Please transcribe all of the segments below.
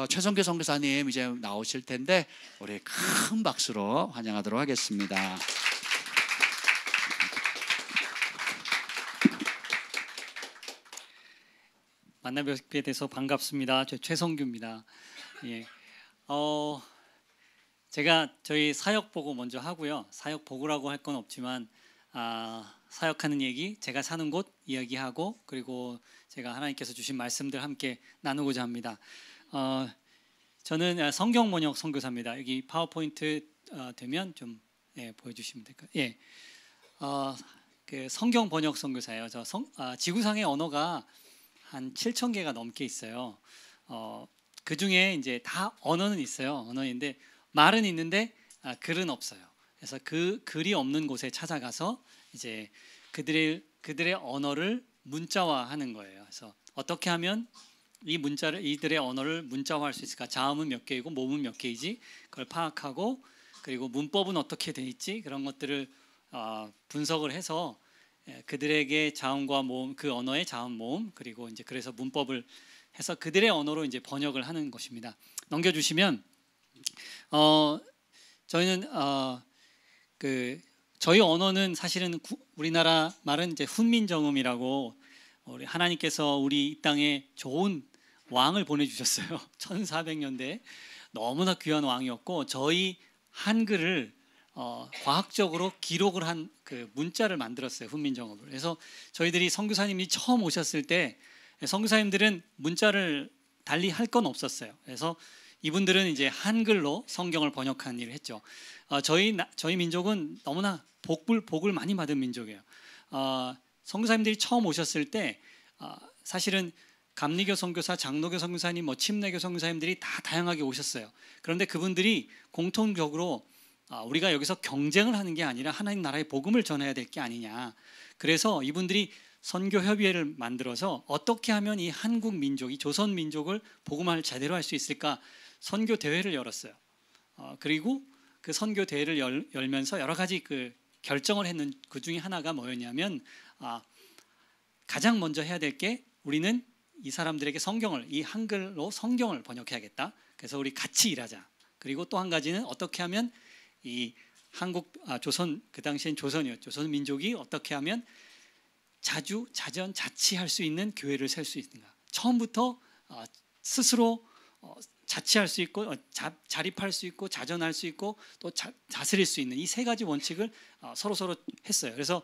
최성교 선교사님 이제 나오실 텐데 우리 큰 박수로 환영하도록 하겠습니다. 만나 뵙게 돼서 반갑습니다. 저 최성규입니다. 예. 제가 저희 사역 보고 먼저 하고요. 사역 보고라고 할 건 없지만 사역하는 얘기, 제가 사는 곳 이야기하고, 그리고 제가 하나님께서 주신 말씀들 함께 나누고자 합니다. 저는 성경 번역 선교사입니다. 여기 파워포인트 되면 좀 보여주시면 될까요? 예. 그 성경 번역 선교사예요. 지구상의 언어가 한 7,000개가 넘게 있어요. 그 중에 이제 다 언어는 있어요. 언어인데 말은 있는데 글은 없어요. 그래서 그 글이 없는 곳에 찾아가서 이제 그들의 언어를 문자화하는 거예요. 그래서 어떻게 하면 이들의 언어를 문자화할 수 있을까? 자음은 몇 개이고 모음은 몇 개이지? 그걸 파악하고, 그리고 문법은 어떻게 돼 있지? 그런 것들을 분석을 해서 그들에게 자음과 모음, 그 언어의 자음 모음, 그리고 이제 그래서 문법을 해서 그들의 언어로 이제 번역을 하는 것입니다. 넘겨주시면 저희는 저희 언어는 사실은 우리나라 말은 이제 훈민정음이라고, 우리 하나님께서 우리 이 땅에 좋은 왕을 보내주셨어요. 1400년대에 너무나 귀한 왕이었고, 저희 한글을 과학적으로 기록을 한 그 문자를 만들었어요. 훈민정음을. 그래서 저희들이 선교사님이 처음 오셨을 때 선교사님들은 문자를 달리 할 건 없었어요. 그래서 이분들은 이제 한글로 성경을 번역한 일을 했죠. 저희 민족은 너무나 복을 많이 받은 민족이에요. 선교사님들이 처음 오셨을 때 사실은 감리교 선교사, 장로교 선교사님, 침례교 선교사님들이 다 다양하게 오셨어요. 그런데 그분들이 공통적으로 우리가 여기서 경쟁을 하는 게 아니라 하나님 나라의 복음을 전해야 될 게 아니냐. 그래서 이분들이 선교협의회를 만들어서 어떻게 하면 이 한국 민족이, 조선 민족을 복음화를 제대로 할 수 있을까 선교 대회를 열었어요. 그리고 그 선교 대회를 열면서 여러 가지 그 결정을 했는 그 중에 하나가 뭐였냐면, 가장 먼저 해야 될 게 우리는 이 사람들에게 이 한글로 성경을 번역해야겠다. 그래서 우리 같이 일하자. 그리고 또 한 가지는 어떻게 하면 이 조선, 그 당시엔 조선이었죠. 조선 민족이 어떻게 하면 자치할 수 있는 교회를 셀 수 있는가. 처음부터 스스로 자치할 수 있고, 자립할 수 있고, 자전할 수 있고, 또 다스릴 수 있는 이 세 가지 원칙을 서로 했어요. 그래서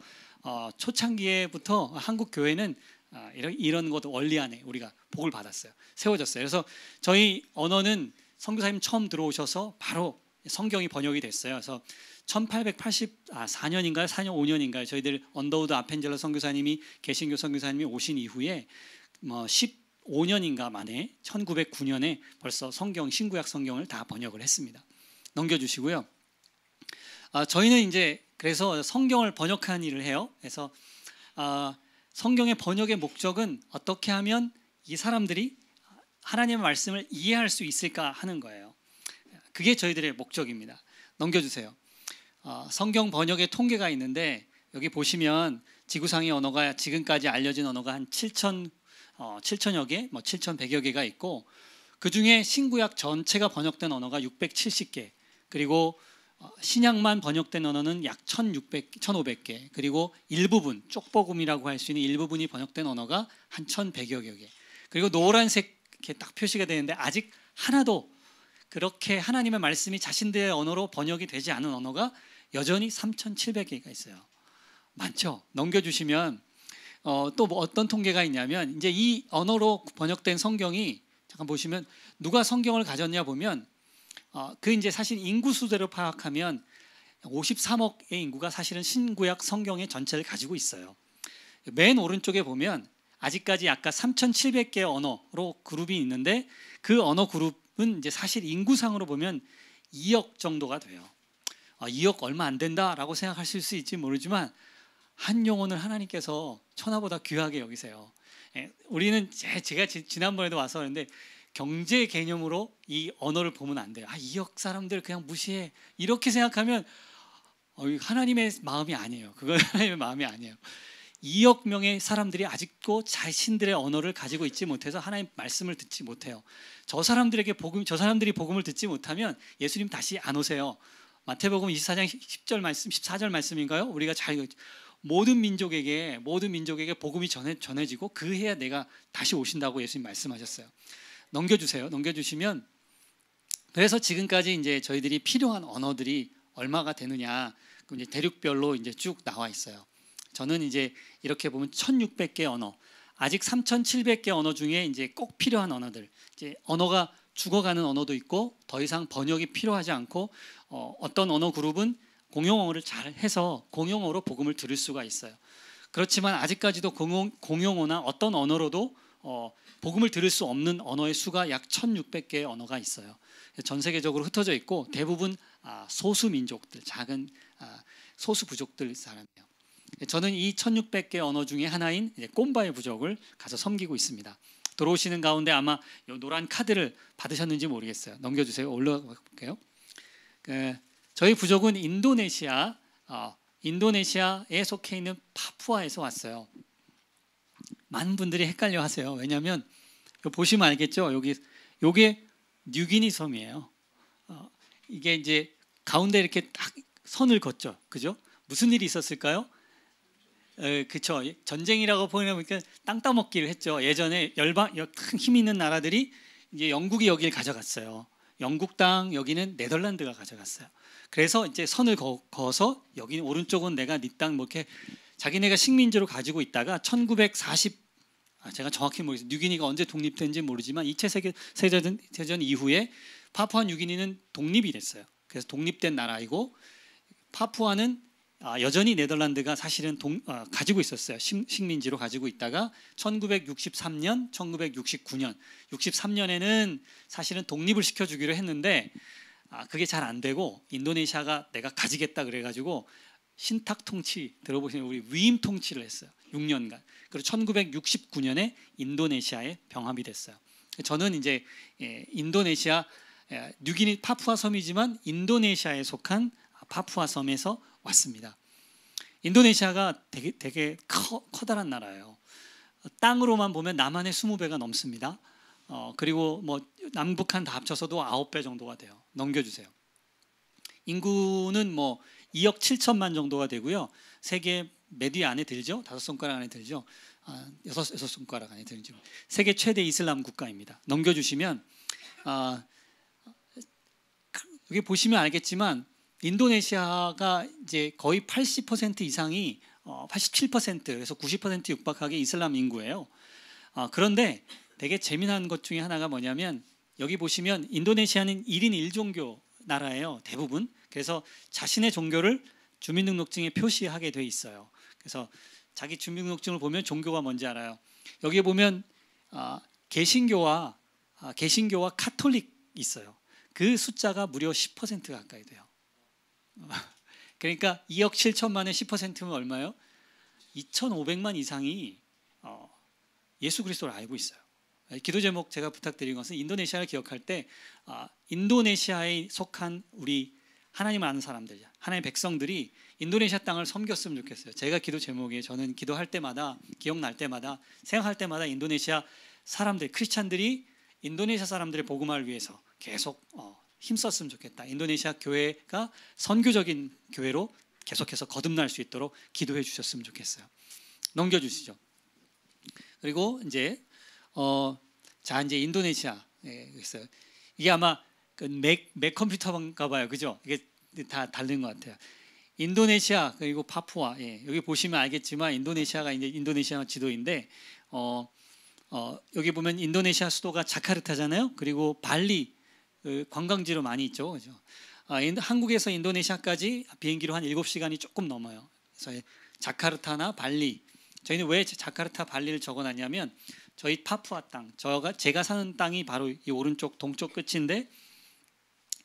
초창기에부터 한국 교회는 이런 것 원리 안에 우리가 복을 받았어요. 세워졌어요. 그래서 저희 언어는 선교사님 처음 들어오셔서 바로 성경이 번역이 됐어요. 그래서 1884년인가요? 4년 5년인가요? 저희들 언더우드 아펜젤러 선교사님이, 개신교 선교사님이 오신 이후에 15년인가 만에 1909년에 벌써 신구약 성경을 다 번역을 했습니다. 넘겨주시고요. 저희는 이제 그래서 성경을 번역하는 일을 해요. 그래서 성경의 번역의 목적은 어떻게 하면 이 사람들이 하나님의 말씀을 이해할 수 있을까 하는 거예요. 그게 저희들의 목적입니다. 넘겨주세요. 성경 번역의 통계가 있는데, 여기 보시면 지구상의 언어가, 지금까지 알려진 언어가 한 7천여 개, 7,100여 개가 있고, 그 중에 신구약 전체가 번역된 언어가 670개, 그리고 신약만 번역된 언어는 약 1,500개, 그리고 일부분, 쪽복음이라고 할 수 있는 일부분이 번역된 언어가 한 1,100여 개, 그리고 노란색 이렇게 딱 표시가 되는데 아직 하나도 그렇게 하나님의 말씀이 자신들의 언어로 번역이 되지 않은 언어가 여전히 3,700개가 있어요. 많죠? 넘겨주시면 또 어떤 통계가 있냐면, 이제 이 언어로 번역된 성경이, 잠깐 보시면 누가 성경을 가졌냐 보면 이제 사실 인구 수대로 파악하면 53억의 인구가 사실은 신구약 성경의 전체를 가지고 있어요. 맨 오른쪽에 보면 아직까지 아까 3,700개의 언어로 그룹이 있는데, 그 언어 그룹은 이제 사실 인구상으로 보면 2억 정도가 돼요. 2억 얼마 안 된다라고 생각하실 수 있지 모르지만, 한 영혼을 하나님께서 천하보다 귀하게 여기세요. 우리는 제가 지난번에도 와서 그랬는데, 경제 개념으로 이 언어를 보면 안 돼요. 2억 사람들 그냥 무시해, 이렇게 생각하면 하나님의 마음이 아니에요. 그건 하나님의 마음이 아니에요. 2억 명의 사람들이 아직도 자신들의 언어를 가지고 있지 못해서 하나님 말씀을 듣지 못해요. 저 사람들이 복음을 듣지 못하면 예수님 다시 안 오세요. 마태복음 24장 10절 말씀, 14절 말씀인가요? 우리가 잘 모든 민족에게 복음이 전해지고 그 해야 내가 다시 오신다고 예수님 말씀하셨어요. 넘겨주세요. 넘겨주시면, 그래서 지금까지 이제 저희들이 필요한 언어들이 얼마가 되느냐, 이제 대륙별로 이제 쭉 나와 있어요. 저는 이제 이렇게 보면 1,600개 언어, 아직 3,700개 언어 중에 이제 꼭 필요한 언어들, 이제 언어가 죽어가는 언어도 있고 더 이상 번역이 필요하지 않고 어떤 언어 그룹은 공용어를 잘 해서 공용어로 복음을 들을 수가 있어요. 그렇지만 아직까지도 공용어나 어떤 언어로도 복음을 들을 수 없는 언어의 수가 약 1,600개의 언어가 있어요. 전 세계적으로 흩어져 있고 대부분 소수 민족들, 작은 소수 부족들 사람이에요. 저는 이 1,600개 언어 중에 하나인 꼼바의 부족을 가서 섬기고 있습니다. 들어오시는 가운데 아마 이 노란 카드를 받으셨는지 모르겠어요. 넘겨주세요. 올라가 볼게요. 저희 부족은 인도네시아에 속해 있는 파푸아에서 왔어요. 많은 분들이 헷갈려하세요. 왜냐하면 보시면 알겠죠. 요게 뉴기니 섬이에요. 이게 이제 가운데 이렇게 딱 선을 걷죠. 그죠? 무슨 일이 있었을까요? 그쵸. 전쟁이라고 보니까 땅 따먹기를 했죠. 예전에 큰 힘 있는 나라들이 이제 영국이 여기를 가져갔어요. 영국 땅 여기는 네덜란드가 가져갔어요. 그래서 이제 선을 그어서 여기 오른쪽은 내가 네 땅 뭐 이렇게 자기네가 식민지로 가지고 있다가 1940 제가 정확히 모르겠어요. 뉴기니가 언제 독립된지 모르지만 2차 세계대전 이후에 파푸아 뉴기니는 독립이 됐어요. 그래서 독립된 나라이고 파푸아는 여전히 네덜란드가 사실은 가지고 있었어요. 식민지로 가지고 있다가 1963년, 1969년, 63년에는 사실은 독립을 시켜주기로 했는데 그게 잘 안 되고 인도네시아가 내가 가지겠다 그래가지고 신탁 통치 들어보시면 우리 위임 통치를 했어요. 6년간. 그리고 1969년에 인도네시아에 병합이 됐어요. 저는 이제 인도네시아 뉴기니 파푸아 섬이지만 인도네시아에 속한 파푸아 섬에서 왔습니다. 인도네시아가 되게 커다란 나라예요. 땅으로만 보면 남한의 20배가 넘습니다. 그리고 뭐 남북한 다 합쳐서도 9배 정도가 돼요. 넘겨주세요. 인구는 뭐 2억 7천만 정도가 되고요. 세계 몇 위 안에 들죠? 5손가락 안에 들죠? 6손가락 안에 들죠. 세계 최대 이슬람 국가입니다. 넘겨주시면 여기 보시면 알겠지만 인도네시아가 이제 거의 80% 이상이 87%에서 90% 육박하게 이슬람 인구예요. 그런데 되게 재미난 것 중에 하나가 뭐냐면 여기 보시면 인도네시아는 1인 1종교 나라예요. 대부분. 그래서 자신의 종교를 주민등록증에 표시하게 돼 있어요. 그래서 자기 주민등록증을 보면 종교가 뭔지 알아요. 여기 보면 개신교와 카톨릭 있어요. 그 숫자가 무려 10% 가까이 돼요. 그러니까 2억 7천만의 10%면 얼마예요? 2,500만 이상이 예수 그리스도를 알고 있어요. 기도 제목 제가 부탁드린 것은 인도네시아를 기억할 때 인도네시아에 속한 우리 하나님을 아는 사람들, 하나님의 백성들이 인도네시아 땅을 섬겼으면 좋겠어요. 제가 기도 제목에 저는 기도할 때마다 기억날 때마다 생각할 때마다 인도네시아 사람들, 크리스찬들이 인도네시아 사람들의 복음화를 위해서 계속 힘썼으면 좋겠다. 인도네시아 교회가 선교적인 교회로 계속해서 거듭날 수 있도록 기도해 주셨으면 좋겠어요. 넘겨주시죠. 그리고 이제 이제 인도네시아 있어요. 이게 아마 그 맥 컴퓨터인가 봐요, 그죠? 이게 다 다른 것 같아요. 인도네시아 그리고 파푸아 여기 보시면 알겠지만 인도네시아가 이제 인도네시아 지도인데 여기 보면 인도네시아 수도가 자카르타잖아요. 그리고 발리 관광지로 많이 있죠, 그죠? 한국에서 인도네시아까지 비행기로 한 7시간이 조금 넘어요. 그래서 자카르타나 발리. 저희는 왜 자카르타 발리를 적어놨냐면 저희 파푸아 땅, 제가 사는 땅이 바로 이 오른쪽 동쪽 끝인데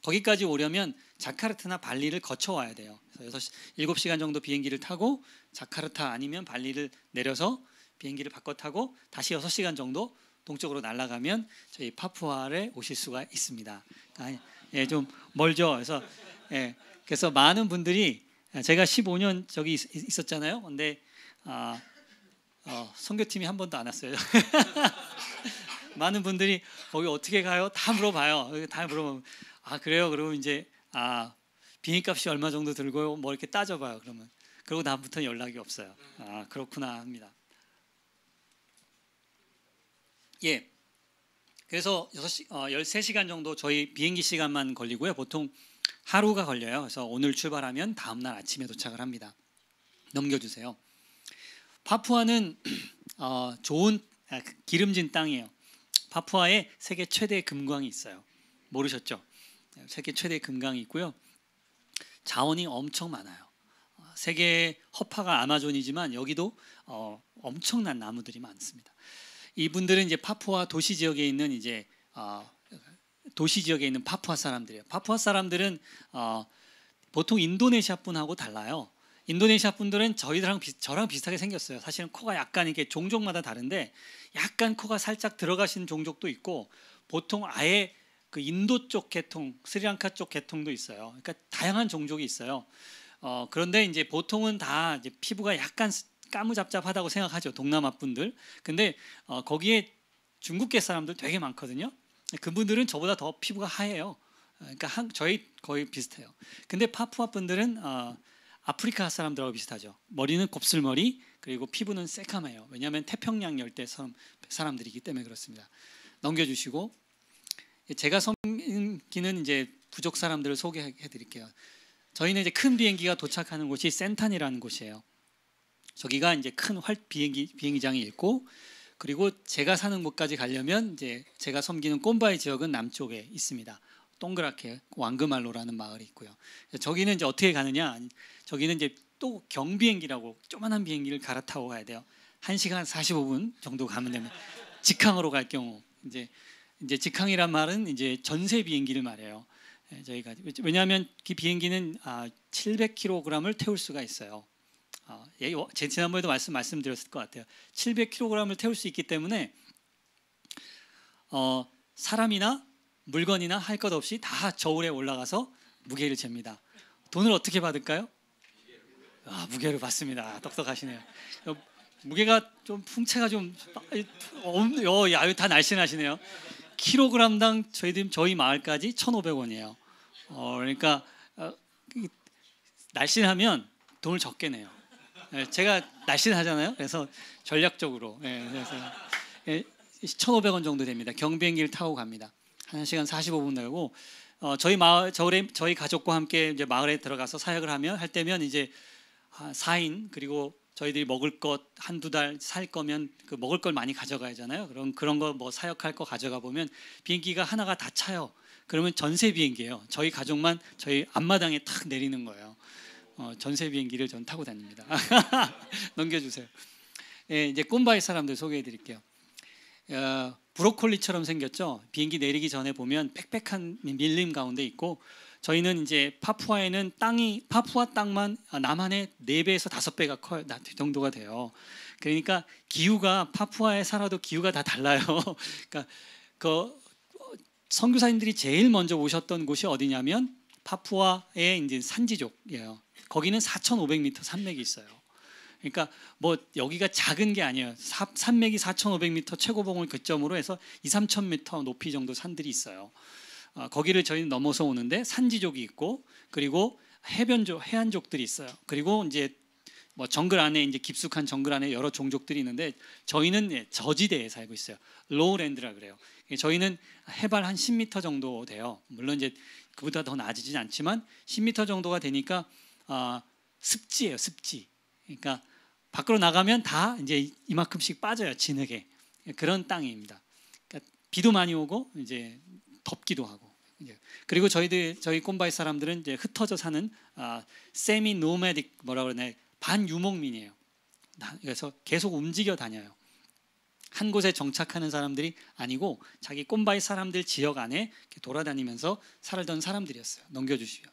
거기까지 오려면 자카르타나 발리를 거쳐와야 돼요. 그래서 7시간 정도 비행기를 타고 자카르타 아니면 발리를 내려서 비행기를 바꿔 타고 다시 6시간 정도 동쪽으로 날아가면 저희 파푸아에 오실 수가 있습니다. 좀 멀죠. 그래서 많은 분들이 제가 15년 저기 있었잖아요. 근데 선교팀이 한 번도 안 왔어요. 많은 분들이 거기 어떻게 가요? 다 물어봐요. 다 물어보면 그래요. 그러면 이제 비행값이 얼마 정도 들고요. 뭐 이렇게 따져봐요. 그러고 다음부터는 연락이 없어요. 그렇구나 합니다. 예. 그래서 13시간 정도 저희 비행기 시간만 걸리고요. 보통 하루가 걸려요. 그래서 오늘 출발하면 다음 날 아침에 도착을 합니다. 넘겨주세요. 파푸아는 좋은 기름진 땅이에요. 파푸아에 세계 최대 금광이 있어요. 모르셨죠? 세계 최대 금광이 있고요. 자원이 엄청 많아요. 세계 허파가 아마존이지만 여기도 엄청난 나무들이 많습니다. 이분들은 이제 파푸아 도시 지역에 있는 파푸아 사람들이에요. 파푸아 사람들은 보통 인도네시아 분하고 달라요. 인도네시아 분들은 저랑 비슷하게 생겼어요. 사실은 코가 약간 이렇게 종족마다 다른데 약간 코가 살짝 들어가신 종족도 있고 보통 아예 그 인도 쪽 계통, 스리랑카 쪽 계통도 있어요. 그러니까 다양한 종족이 있어요. 그런데 이제 보통은 다 이제 피부가 약간 까무잡잡하다고 생각하죠. 동남아 분들. 근데 거기에 중국계 사람들 되게 많거든요. 그분들은 저보다 더 피부가 하얘요. 그러니까 저희 거의 비슷해요. 근데 파푸아 분들은 아프리카 사람들하고 비슷하죠. 머리는 곱슬머리, 그리고 피부는 새카매요. 왜냐하면 태평양 열대 사람들이기 때문에 그렇습니다. 넘겨주시고, 제가 섬기는 이제 부족 사람들을 소개해드릴게요. 저희는 이제 큰 비행기가 도착하는 곳이 센탄이라는 곳이에요. 저기가 이제 큰 비행기장이 있고, 그리고 제가 사는 곳까지 가려면 이제 제가 섬기는 꼼바이 지역은 남쪽에 있습니다. 동그랗게 왕그말로라는 마을이 있고요. 저기는 이제 어떻게 가느냐? 저기는 이제 또 경비행기라고 조그만한 비행기를 갈아타고 가야 돼요. 1시간 45분 정도 가면 됩니다. 직항으로 갈 경우 이제 직항이란 말은 이제 전세 비행기를 말해요. 저희가 왜냐하면 그 비행기는 700kg을 태울 수가 있어요. 제 지난번에도 말씀드렸을 것 같아요. 700kg을 태울 수 있기 때문에 사람이나 물건이나 할 것 없이 다 저울에 올라가서 무게를 잽니다. 돈을 어떻게 받을까요? 무게를 받습니다. 똑똑하시네요. 무게가 좀 풍채가 좀 다 날씬하시네요. 킬로그램당 저희 마을까지 1,500원이에요. 그러니까 날씬하면 돈을 적게 내요. 제가 날씬하잖아요. 그래서 전략적으로 그래서 1,500원 정도 됩니다. 경비행기를 타고 갑니다. 1시간 45분 내고 저희 가족과 함께 이제 마을에 들어가서 사역을 할 때면 이제 4인 그리고 저희들이 먹을 것 한두 달 살 거면 그 먹을 걸 많이 가져가야 하잖아요. 그런 거 뭐 사역할 거 가져가 보면 비행기가 하나가 다 차요. 그러면 전세 비행기예요. 저희 가족만 저희 앞마당에 탁 내리는 거예요. 전세 비행기를 전 타고 다닙니다. 넘겨주세요. 이제 꼼바이 사람들 소개해 드릴게요. 브로콜리처럼 생겼죠. 비행기 내리기 전에 보면 빽빽한 밀림 가운데 있고, 저희는 이제 파푸아에는 파푸아 땅만 남한의 4배에서 5배가 커요. 정도가 돼요. 그러니까 기후가 파푸아에 살아도 기후가 다 달라요. 그러니까 선교사님들이 제일 먼저 오셨던 곳이 어디냐면 파푸아의 이제 산지족이에요. 거기는 4,500m 산맥이 있어요. 그러니까 뭐 여기가 작은 게 아니에요. 산맥이 4,500m 최고봉을 기점으로 해서 2,3,000m 높이 정도 산들이 있어요. 거기를 저희는 넘어서 오는데 산지족이 있고, 그리고 해안족들이 있어요. 그리고 이제 뭐 정글 안에 이제 깊숙한 정글 안에 여러 종족들이 있는데 저희는 저지대에 살고 있어요. 로우랜드라 그래요. 저희는 해발 한 10m 정도 돼요. 물론 이제 그보다 더 낮아지진 않지만 10m 정도가 되니까 습지예요, 습지. 그러니까 밖으로 나가면 다 이제 이만큼씩 빠져요, 진흙에. 그런 땅입니다. 그러니까 비도 많이 오고 이제 덥기도 하고. 그리고 저희 꼼바이 사람들은 이제 흩어져 사는 세미 노매딕 뭐라 그러나 반유목민이에요. 그래서 계속 움직여 다녀요. 한 곳에 정착하는 사람들이 아니고 자기 꼼바이 사람들 지역 안에 돌아다니면서 살던 사람들이었어요. 넘겨주시죠.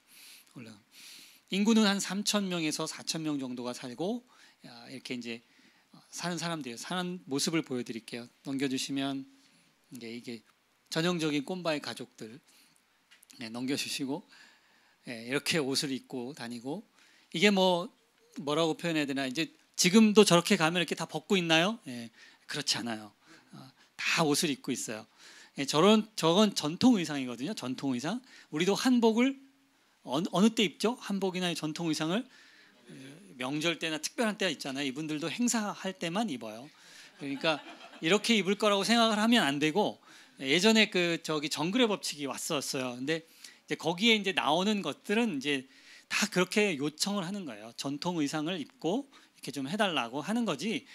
인구는 한 3,000명에서 4,000명 정도가 살고 이렇게 이제 사는 사람들이에요. 사는 모습을 보여드릴게요. 넘겨주시면 이게 전형적인 꼼바이 가족들. 넘겨주시고 이렇게 옷을 입고 다니고, 이게 뭐라고 표현해야 되나, 이제 지금도 저렇게 가면 이렇게 다 벗고 있나요? 예, 그렇지 않아요. 다 옷을 입고 있어요. 예, 저건 전통 의상이거든요. 전통 의상. 우리도 한복을 어느 때 입죠? 한복이나 전통 의상을 명절 때나 특별한 때가 있잖아요. 이분들도 행사할 때만 입어요. 그러니까 이렇게 입을 거라고 생각을 하면 안 되고, 예전에 정글의 법칙이 왔었어요. 근데 이제 거기에 이제 나오는 것들은 이제 다 그렇게 요청을 하는 거예요. 전통 의상을 입고 이렇게 좀 해달라고 하는 거지.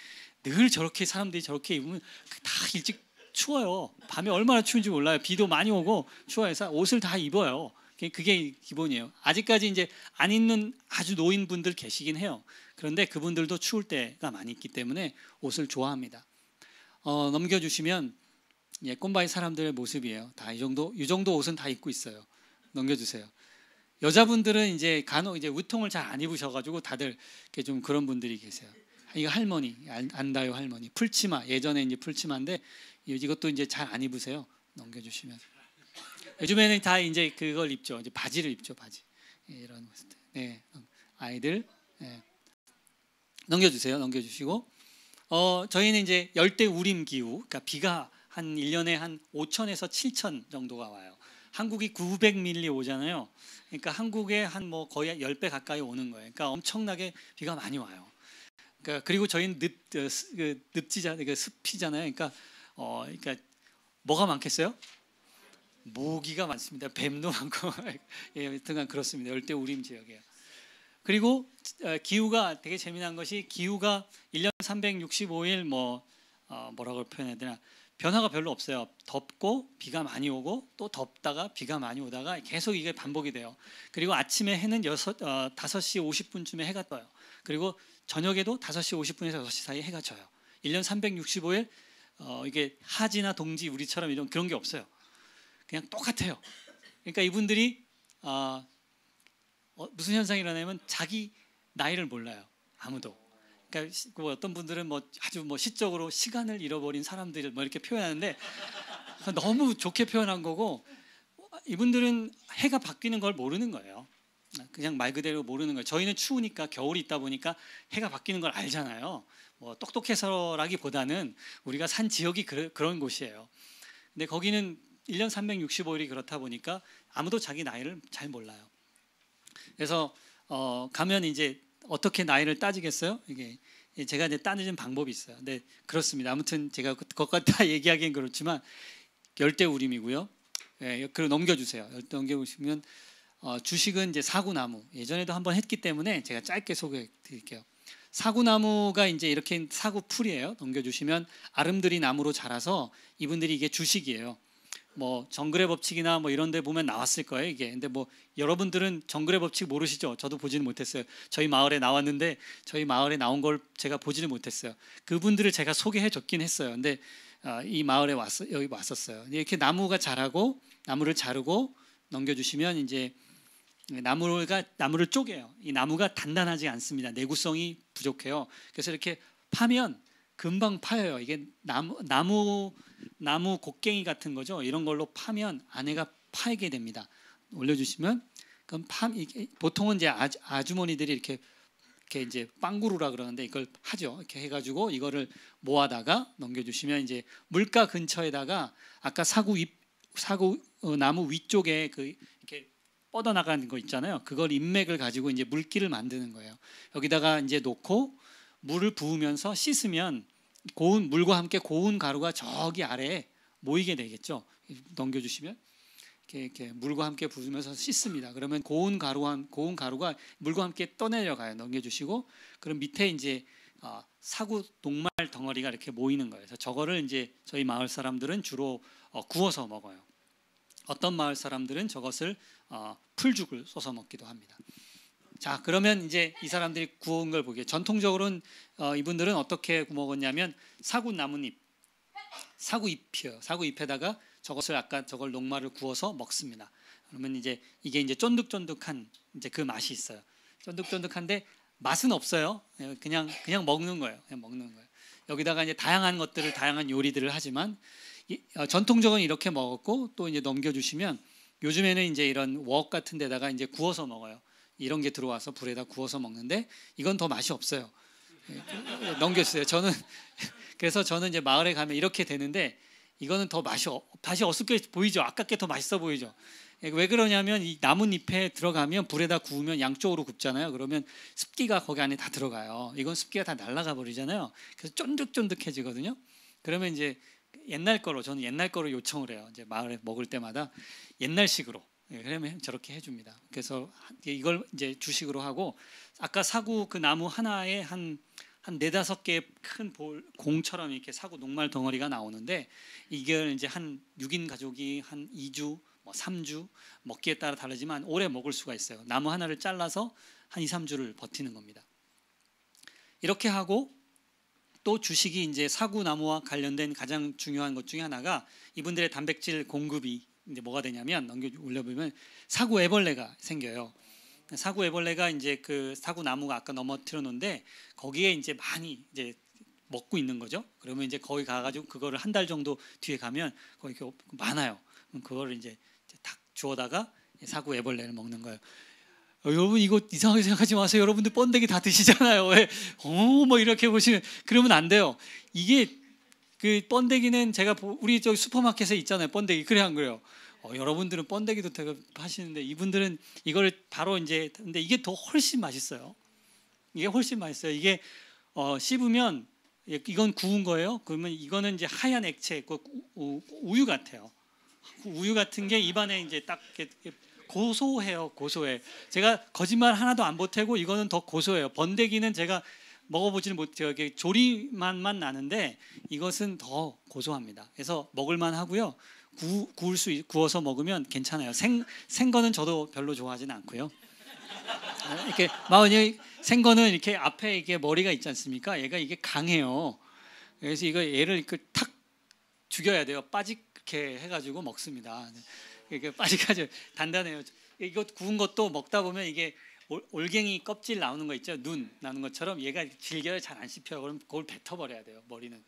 늘 저렇게 사람들이 저렇게 입으면 다 일찍 추워요. 밤에 얼마나 추운지 몰라요. 비도 많이 오고 추워서 옷을 다 입어요. 그게 기본이에요. 아직까지 이제 안 입는 아주 노인분들 계시긴 해요. 그런데 그분들도 추울 때가 많이 있기 때문에 옷을 좋아합니다. 넘겨주시면 꼼바이 사람들의 모습이에요. 다 이 정도 옷은 다 입고 있어요. 넘겨주세요. 여자분들은 이제 간혹 이제 우통을 잘 안 입으셔가지고 다들 이렇게 좀 그런 분들이 계세요. 이거 할머니 안다요 할머니 풀치마, 예전에 이제 풀치마인데 이것도 이제 잘 안 입으세요. 넘겨주시면 요즘에는 다 이제 그걸 입죠. 이제 바지를 입죠. 바지. 이런 모습. 네, 아이들 넘겨주세요. 넘겨주시고 저희는 이제 열대 우림 기후, 그러니까 비가 한 1년에 한 5천에서 7천 정도가 와요. 한국이 900mm 오잖아요. 그러니까 한국에 한 뭐 거의 10배 가까이 오는 거예요. 그러니까 엄청나게 비가 많이 와요. 그러니까 그리고 저희는 습이잖아요. 그러니까 뭐가 많겠어요? 모기가 많습니다. 뱀도 많고, 예, 여튼간 그렇습니다. 열대 우림 지역이에요. 그리고 기후가 되게 재미난 것이 기후가 1년 365일 뭐라고 표현해야 되나? 변화가 별로 없어요. 덥고 비가 많이 오고 또 덥다가 비가 많이 오다가 계속 이게 반복이 돼요. 그리고 아침에 해는 5시 50분쯤에 해가 떠요. 그리고 저녁에도 5시 50분에서 6시 사이에 해가 져요. 1년 365일 이게 하지나 동지 우리처럼 이런 그런 게 없어요. 그냥 똑같아요. 그러니까 이분들이 무슨 현상이 일어나냐면 자기 나이를 몰라요. 아무도. 그러니까 어떤 분들은 아주 시적으로 시간을 잃어버린 사람들을 이렇게 표현하는데 너무 좋게 표현한 거고, 이분들은 해가 바뀌는 걸 모르는 거예요. 그냥 말 그대로 모르는 거예요. 저희는 추우니까 겨울이 있다 보니까 해가 바뀌는 걸 알잖아요. 똑똑해서라기보다는 우리가 산 지역이 그런 곳이에요. 근데 거기는 1년 365일이 그렇다 보니까 아무도 자기 나이를 잘 몰라요. 그래서 가면 이제 어떻게 나이를 따지겠어요? 이게 제가 이제 따지는 방법이 있어요. 근데 그렇습니다. 아무튼 제가 그것까지 다 얘기하기엔 그렇지만 열대우림이고요. 예, 그리고 넘겨주세요. 넘겨보시면 주식은 이제 사구나무. 예전에도 한번 했기 때문에 제가 짧게 소개해드릴게요. 사구나무가 이제 이렇게 사구 풀이에요. 넘겨주시면 아름드리 나무로 자라서 이분들이 이게 주식이에요. 정글의 법칙이나 이런 데 보면 나왔을 거예요, 이게. 근데 여러분들은 정글의 법칙 모르시죠? 저도 보지는 못했어요. 저희 마을에 나왔는데 저희 마을에 나온 걸 제가 보지는 못했어요. 그분들을 제가 소개해 줬긴 했어요. 근데 이 마을에 여기 왔었어요. 이렇게 나무가 자라고 나무를 자르고 넘겨주시면 이제 나무를 쪼개요. 이 나무가 단단하지 않습니다. 내구성이 부족해요. 그래서 이렇게 파면 금방 파여요. 이게 나무 곡괭이 같은 거죠. 이런 걸로 파면 안에가 파이게 됩니다. 올려주시면 그럼 이게 보통은 이제 아주머니들이 이렇게 이제 빵구루라 그러는데 이걸 하죠. 이렇게 해가지고 이거를 모아다가 넘겨주시면 이제 물가 근처에다가 아까 사구 나무 위쪽에 이렇게 뻗어나가는 거 있잖아요. 그걸 인맥을 가지고 이제 물기를 만드는 거예요. 여기다가 이제 놓고 물을 부으면서 씻으면 물과 함께 고운 가루가 저기 아래에 모이게 되겠죠. 넘겨주시면 이렇게 물과 함께 부으면서 씻습니다. 그러면 고운 가루가 물과 함께 떠내려가요. 넘겨주시고 그럼 밑에 이제 사구 녹말 덩어리가 이렇게 모이는 거예요. 그래서 저거를 이제 저희 마을 사람들은 주로 구워서 먹어요. 어떤 마을 사람들은 저것을 풀죽을 써서 먹기도 합니다. 자, 그러면 이제 이 사람들이 구운 걸 보게. 전통적으로는 이분들은 어떻게 먹었냐면 사구 나뭇잎, 사구잎이요. 사구잎에다가 저걸 녹말을 구워서 먹습니다. 그러면 이제 이게 이제 쫀득쫀득한 이제 그 맛이 있어요. 쫀득쫀득한데 맛은 없어요. 그냥 먹는 거예요. 그냥 먹는 거예요. 여기다가 이제 다양한 요리들을 하지만 전통적으로 이렇게 먹었고 또 이제 넘겨주시면 요즘에는 이제 이런 웍 같은 데다가 이제 구워서 먹어요. 이런 게 들어와서 불에다 구워서 먹는데 이건 더 맛이 없어요. 넘겨주세요. 저는 그래서 저는 이제 마을에 가면 이렇게 되는데 이거는 더 다시 어둡게 보이죠. 아깝게 더 맛있어 보이죠. 왜 그러냐면 이 나뭇잎에 들어가면 불에다 구우면 양쪽으로 굽잖아요. 그러면 습기가 거기 안에 다 들어가요. 이건 습기가 다 날아가 버리잖아요. 그래서 쫀득쫀득해지거든요. 그러면 이제 저는 옛날 거로 요청을 해요. 이제 마을에 먹을 때마다 옛날식으로. 그러면 저렇게 해줍니다. 그래서 이걸 이제 주식으로 하고 아까 사구 그 나무 하나에 한 4-5개의 큰 공처럼 이렇게 사구 녹말 덩어리가 나오는데 이걸 이제 한 6인 가족이 한 2주, 3주 먹기에 따라 다르지만 오래 먹을 수가 있어요. 나무 하나를 잘라서 한 2-3주를 버티는 겁니다. 이렇게 하고 또 주식이 이제 사구 나무와 관련된 가장 중요한 것 중에 하나가 이분들의 단백질 공급이 이제 뭐가 되냐면 올려보면 사구 애벌레가 생겨요. 사구 애벌레가 이제 그 사구 나무가 아까 넘어뜨려 놓은데 거기에 이제 많이 이제 먹고 있는 거죠. 그러면 이제 거기 가가지고 그거를 한 달 정도 뒤에 가면 거기 이렇게 많아요. 그거를 이제 탁 주워다가 사구 애벌레를 먹는 거예요. 여러분 이거 이상하게 생각하지 마세요. 여러분들 번데기 다 드시잖아요. 왜? 뭐 이렇게 보시면 그러면 안 돼요. 이게 그 번데기는 제가 우리 저기 슈퍼마켓에 있잖아요. 번데기 그래 안 그래요? 여러분들은 번데기도 되게 하시는데 이분들은 이걸 바로 이제 근데 이게 더 훨씬 맛있어요. 이게 훨씬 맛있어요. 이게 씹으면 이건 구운 거예요. 그러면 이거는 이제 하얀 액체, 우유 같아요. 우유 같은 게 입안에 이제 딱 이렇게 고소해요. 고소해. 제가 거짓말 하나도 안 보태고 이거는 더 고소해요. 번데기는 제가 먹어보지는 못해요. 조리맛만 나는데 이것은 더 고소합니다. 그래서 먹을만 하고요. 구워서 먹으면 괜찮아요. 생 거는 저도 별로 좋아하지는 않고요. 이렇게 생거는 이렇게 앞에 이게 머리가 있지 않습니까? 얘가 이게 강해요. 그래서 얘를 이렇게 탁 죽여야 돼요. 빠지게 해가지고 먹습니다. 이게 빠지까지 단단해요. 이거 구운 것도 먹다 보면 이게 올갱이 껍질 나오는 거 있죠. 눈 나는 것처럼 얘가 질겨야 잘 안 씹혀요. 그럼 그걸 뱉어버려야 돼요. 머리는.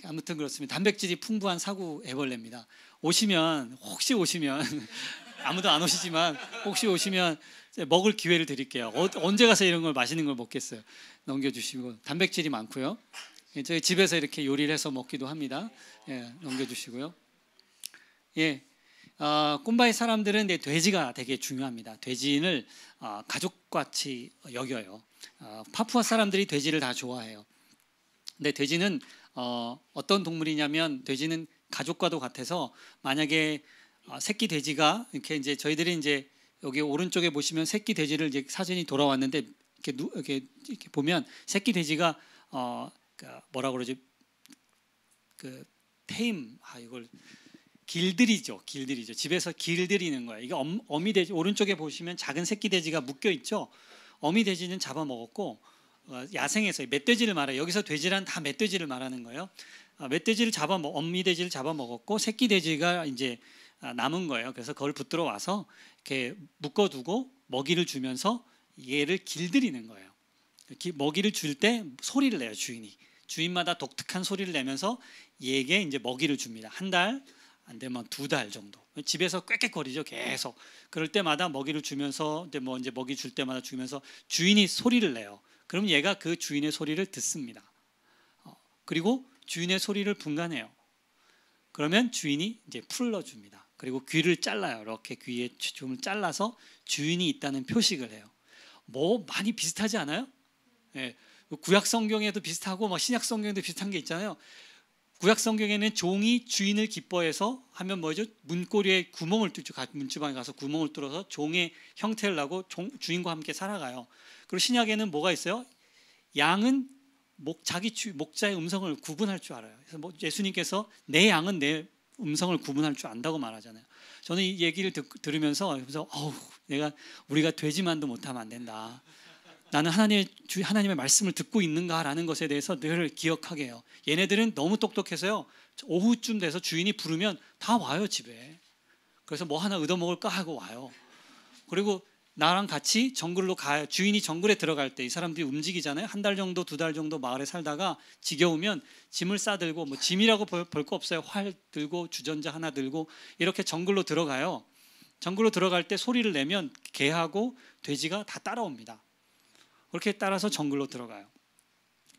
아무튼 그렇습니다. 단백질이 풍부한 사구 애벌레입니다. 혹시 오시면 아무도 안 오시지만 혹시 오시면 먹을 기회를 드릴게요. 언제 가서 이런 걸 맛있는 걸 먹겠어요. 넘겨주시고 단백질이 많고요. 저희 집에서 이렇게 요리를 해서 먹기도 합니다. 넘겨주시고요. 꼼바이 사람들은 돼지가 되게 중요합니다. 돼지를 가족같이 여겨요. 파푸아 사람들이 돼지를 다 좋아해요. 근데 돼지는 어떤 동물이냐면 돼지는 가족과도 같아서 만약에 새끼 돼지가 이렇게 이제 저희들이 이제 여기 오른쪽에 보시면 새끼 돼지를 이제 사진이 돌아왔는데 이렇게 보면 새끼 돼지가 뭐라 그러지 이걸 길들이죠. 집에서 길들이는 거예요. 이게 어미 돼지 오른쪽에 보시면 작은 새끼 돼지가 묶여 있죠. 어미 돼지는 잡아먹었고 야생에서 멧돼지를 말해요. 여기서 돼지란 다 멧돼지를 말하는 거예요. 멧돼지를 어미 돼지를 잡아먹었고 새끼 돼지가 이제 남은 거예요. 그래서 그걸 붙들어 와서 이렇게 묶어두고 먹이를 주면서 얘를 길들이는 거예요. 먹이를 줄 때 소리를 내요. 주인마다 독특한 소리를 내면서 얘에게 이제 먹이를 줍니다. 한 달 안 되면 2달 정도. 집에서 꽥꽥거리죠. 계속. 그럴 때마다 먹이를 주면서 이제 먹이 줄 때마다 주면서 주인이 소리를 내요. 그럼 얘가 그 주인의 소리를 듣습니다. 그리고 주인의 소리를 분간해요. 그러면 주인이 이제 풀러줍니다. 그리고 귀를 잘라요. 이렇게 귀에 좀 잘라서 주인이 있다는 표식을 해요. 많이 비슷하지 않아요? 구약 성경에도 비슷하고 신약 성경에도 비슷한 게 있잖아요. 구약 성경에는 종이 주인을 기뻐해서 하면 뭐죠? 문고리에 구멍을 뚫죠. 문지방에 가서 구멍을 뚫어서 종의 형태를 하고 주인과 함께 살아가요. 그리고 신약에는 뭐가 있어요? 양은 자기 목자의 음성을 구분할 줄 알아요. 그래서 예수님께서 내 양은 내 음성을 구분할 줄 안다고 말하잖아요. 저는 이 얘기를 들으면서 우리가 돼지만도 못하면 안 된다. 나는 하나님의 말씀을 듣고 있는가라는 것에 대해서 늘 기억하게 해요. 얘네들은 너무 똑똑해서요. 오후쯤 돼서 주인이 부르면 다 와요 집에. 그래서 뭐 하나 얻어먹을까 하고 와요. 그리고 나랑 같이 정글로 가요. 주인이 정글에 들어갈 때 이 사람들이 움직이잖아요. 1달 정도 2달 정도 마을에 살다가 지겨우면 짐을 싸들고 짐이라고 볼 거 없어요. 활 들고 주전자 하나 들고 이렇게 정글로 들어가요. 정글로 들어갈 때 소리를 내면 개하고 돼지가 다 따라옵니다. 그렇게 따라서 정글로 들어가요.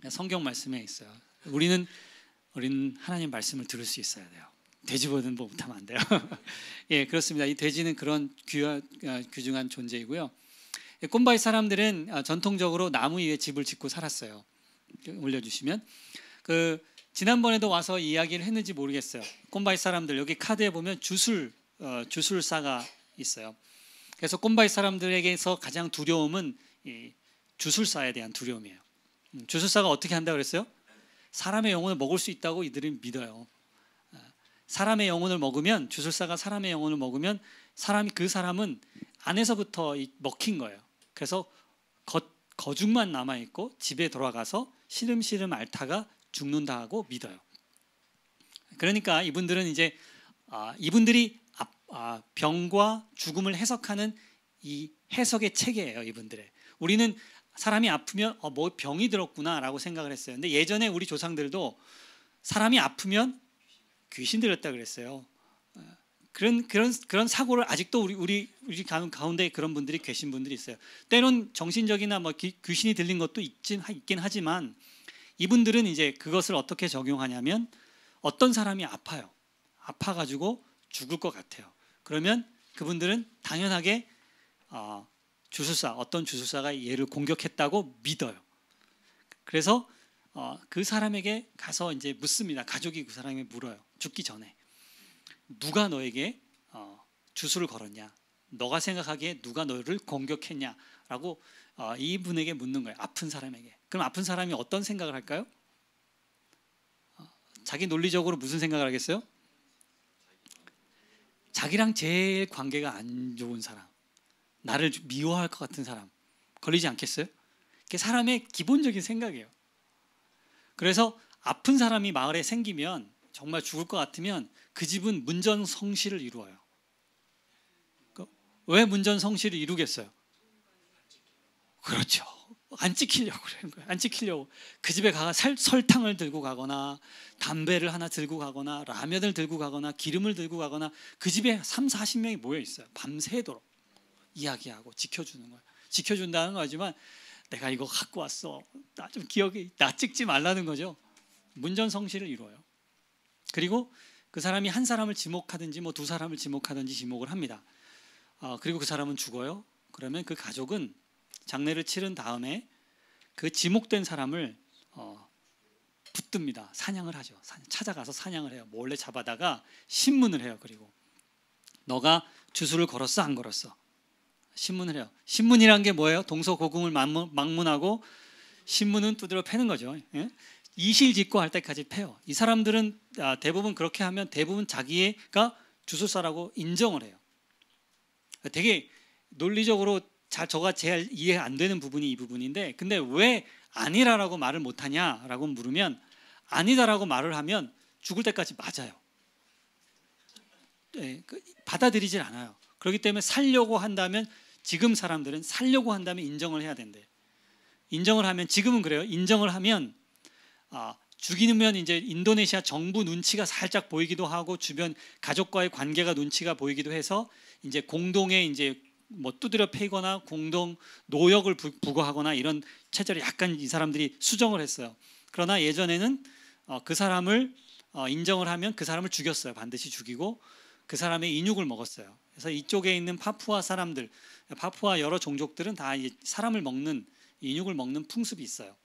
성경 말씀에 있어요. 우리는 하나님 말씀을 들을 수 있어야 돼요. 돼지보다는 뭐 못하면 안 돼요. 예, 그렇습니다. 이 돼지는 그런 귀중한 존재이고요. 꼼바이 사람들은 전통적으로 나무 위에 집을 짓고 살았어요. 올려주시면 지난번에도 와서 이야기를 했는지 모르겠어요. 꼼바이 사람들 여기 카드에 보면 주술사가 있어요. 그래서 꼼바이 사람들에게서 가장 두려움은 이 주술사에 대한 두려움이에요. 주술사가 어떻게 한다고 그랬어요? 사람의 영혼을 먹을 수 있다고 이들은 믿어요. 사람의 영혼을 먹으면, 주술사가 사람의 영혼을 먹으면 그 사람은 안에서부터 먹힌 거예요. 그래서 거죽만 남아 있고 집에 돌아가서 시름시름 앓다가 죽는다 하고 믿어요. 그러니까 이분들은 이제 이분들이 병과 죽음을 해석하는 이 해석의 체계예요. 이분들의. 우리는 사람이 아프면 뭐 병이 들었구나라고 생각을 했어요. 근데 예전에 우리 조상들도 사람이 아프면 귀신 들었다 그랬어요. 그런 사고를 아직도 우리 가운데 그런 분들이 계신 분들이 있어요. 때론 정신적이나 뭐 귀신이 들린 것도 있긴 하지만 이분들은 이제 그것을 어떻게 적용하냐면 어떤 사람이 아파가지고 죽을 것 같아요. 그러면 그분들은 당연하게 어떤 주술사가 얘를 공격했다고 믿어요. 그래서 그 사람에게 가서 이제 묻습니다. 가족이 그 사람에게 물어요. 죽기 전에 누가 너에게 주술을 걸었냐? 너가 생각하기에 누가 너를 공격했냐라고 이분에게 묻는 거예요. 아픈 사람에게. 그럼 아픈 사람이 어떤 생각을 할까요? 자기 논리적으로 무슨 생각을 하겠어요? 자기랑 제일 관계가 안 좋은 사람, 나를 미워할 것 같은 사람 걸리지 않겠어요? 그게 사람의 기본적인 생각이에요. 그래서 아픈 사람이 마을에 생기면 정말 죽을 것 같으면 그 집은 문전성시를 이루어요. 왜 문전성시를 이루겠어요? 그렇죠. 안 찍히려고 그러는 거예요. 안 찍히려고. 그 집에 가서 설탕을 들고 가거나 담배를 하나 들고 가거나 라면을 들고 가거나 기름을 들고 가거나 그 집에 30-40명이 모여 있어요. 밤새도록 이야기하고 지켜주는 거예요. 지켜준다는 거지만 내가 이거 갖고 왔어. 나 찍지 말라는 거죠. 문전성시를 이루어요. 그리고 그 사람이 한 사람을 지목하든지 뭐 두 사람을 지목하든지 지목을 합니다. 그리고 그 사람은 죽어요. 그러면 그 가족은 장례를 치른 다음에 그 지목된 사람을 붙듭니다. 사냥을 하죠. 찾아가서 사냥을 해요. 몰래 잡아다가 신문을 해요. 그리고 너가 주술을 걸었어 안 걸었어? 신문을 해요. 신문이란 게 뭐예요? 동서고금을 막문하고 신문은 두드려 패는 거죠. 예? 이실직고 할 때까지 패요. 이 사람들은 대부분 그렇게 하면 대부분 자기가 주술사라고 인정을 해요. 되게 논리적으로 저가 제일 이해 안 되는 부분이 이 부분인데, 근데 왜 아니라고 말을 못하냐라고 물으면 아니다라고 말을 하면 죽을 때까지 맞아요. 네, 받아들이질 않아요. 그렇기 때문에 살려고 한다면 지금 사람들은 살려고 한다면 인정을 해야 된대. 인정을 하면 지금은 그래요. 인정을 하면 죽이면 이제 인도네시아 정부 눈치가 살짝 보이기도 하고 주변 가족과의 관계가 눈치가 보이기도 해서 이제 공동의 이제 뭐 두드려 패거나 공동 노역을 부과하거나 이런 체제를 약간 이 사람들이 수정을 했어요. 그러나 예전에는 그 사람을 인정을 하면 그 사람을 죽였어요. 반드시 죽이고 그 사람의 인육을 먹었어요. 그래서 이쪽에 있는 파푸아 사람들, 파푸아 여러 종족들은 다 사람을 먹는 인육을 먹는 풍습이 있어요.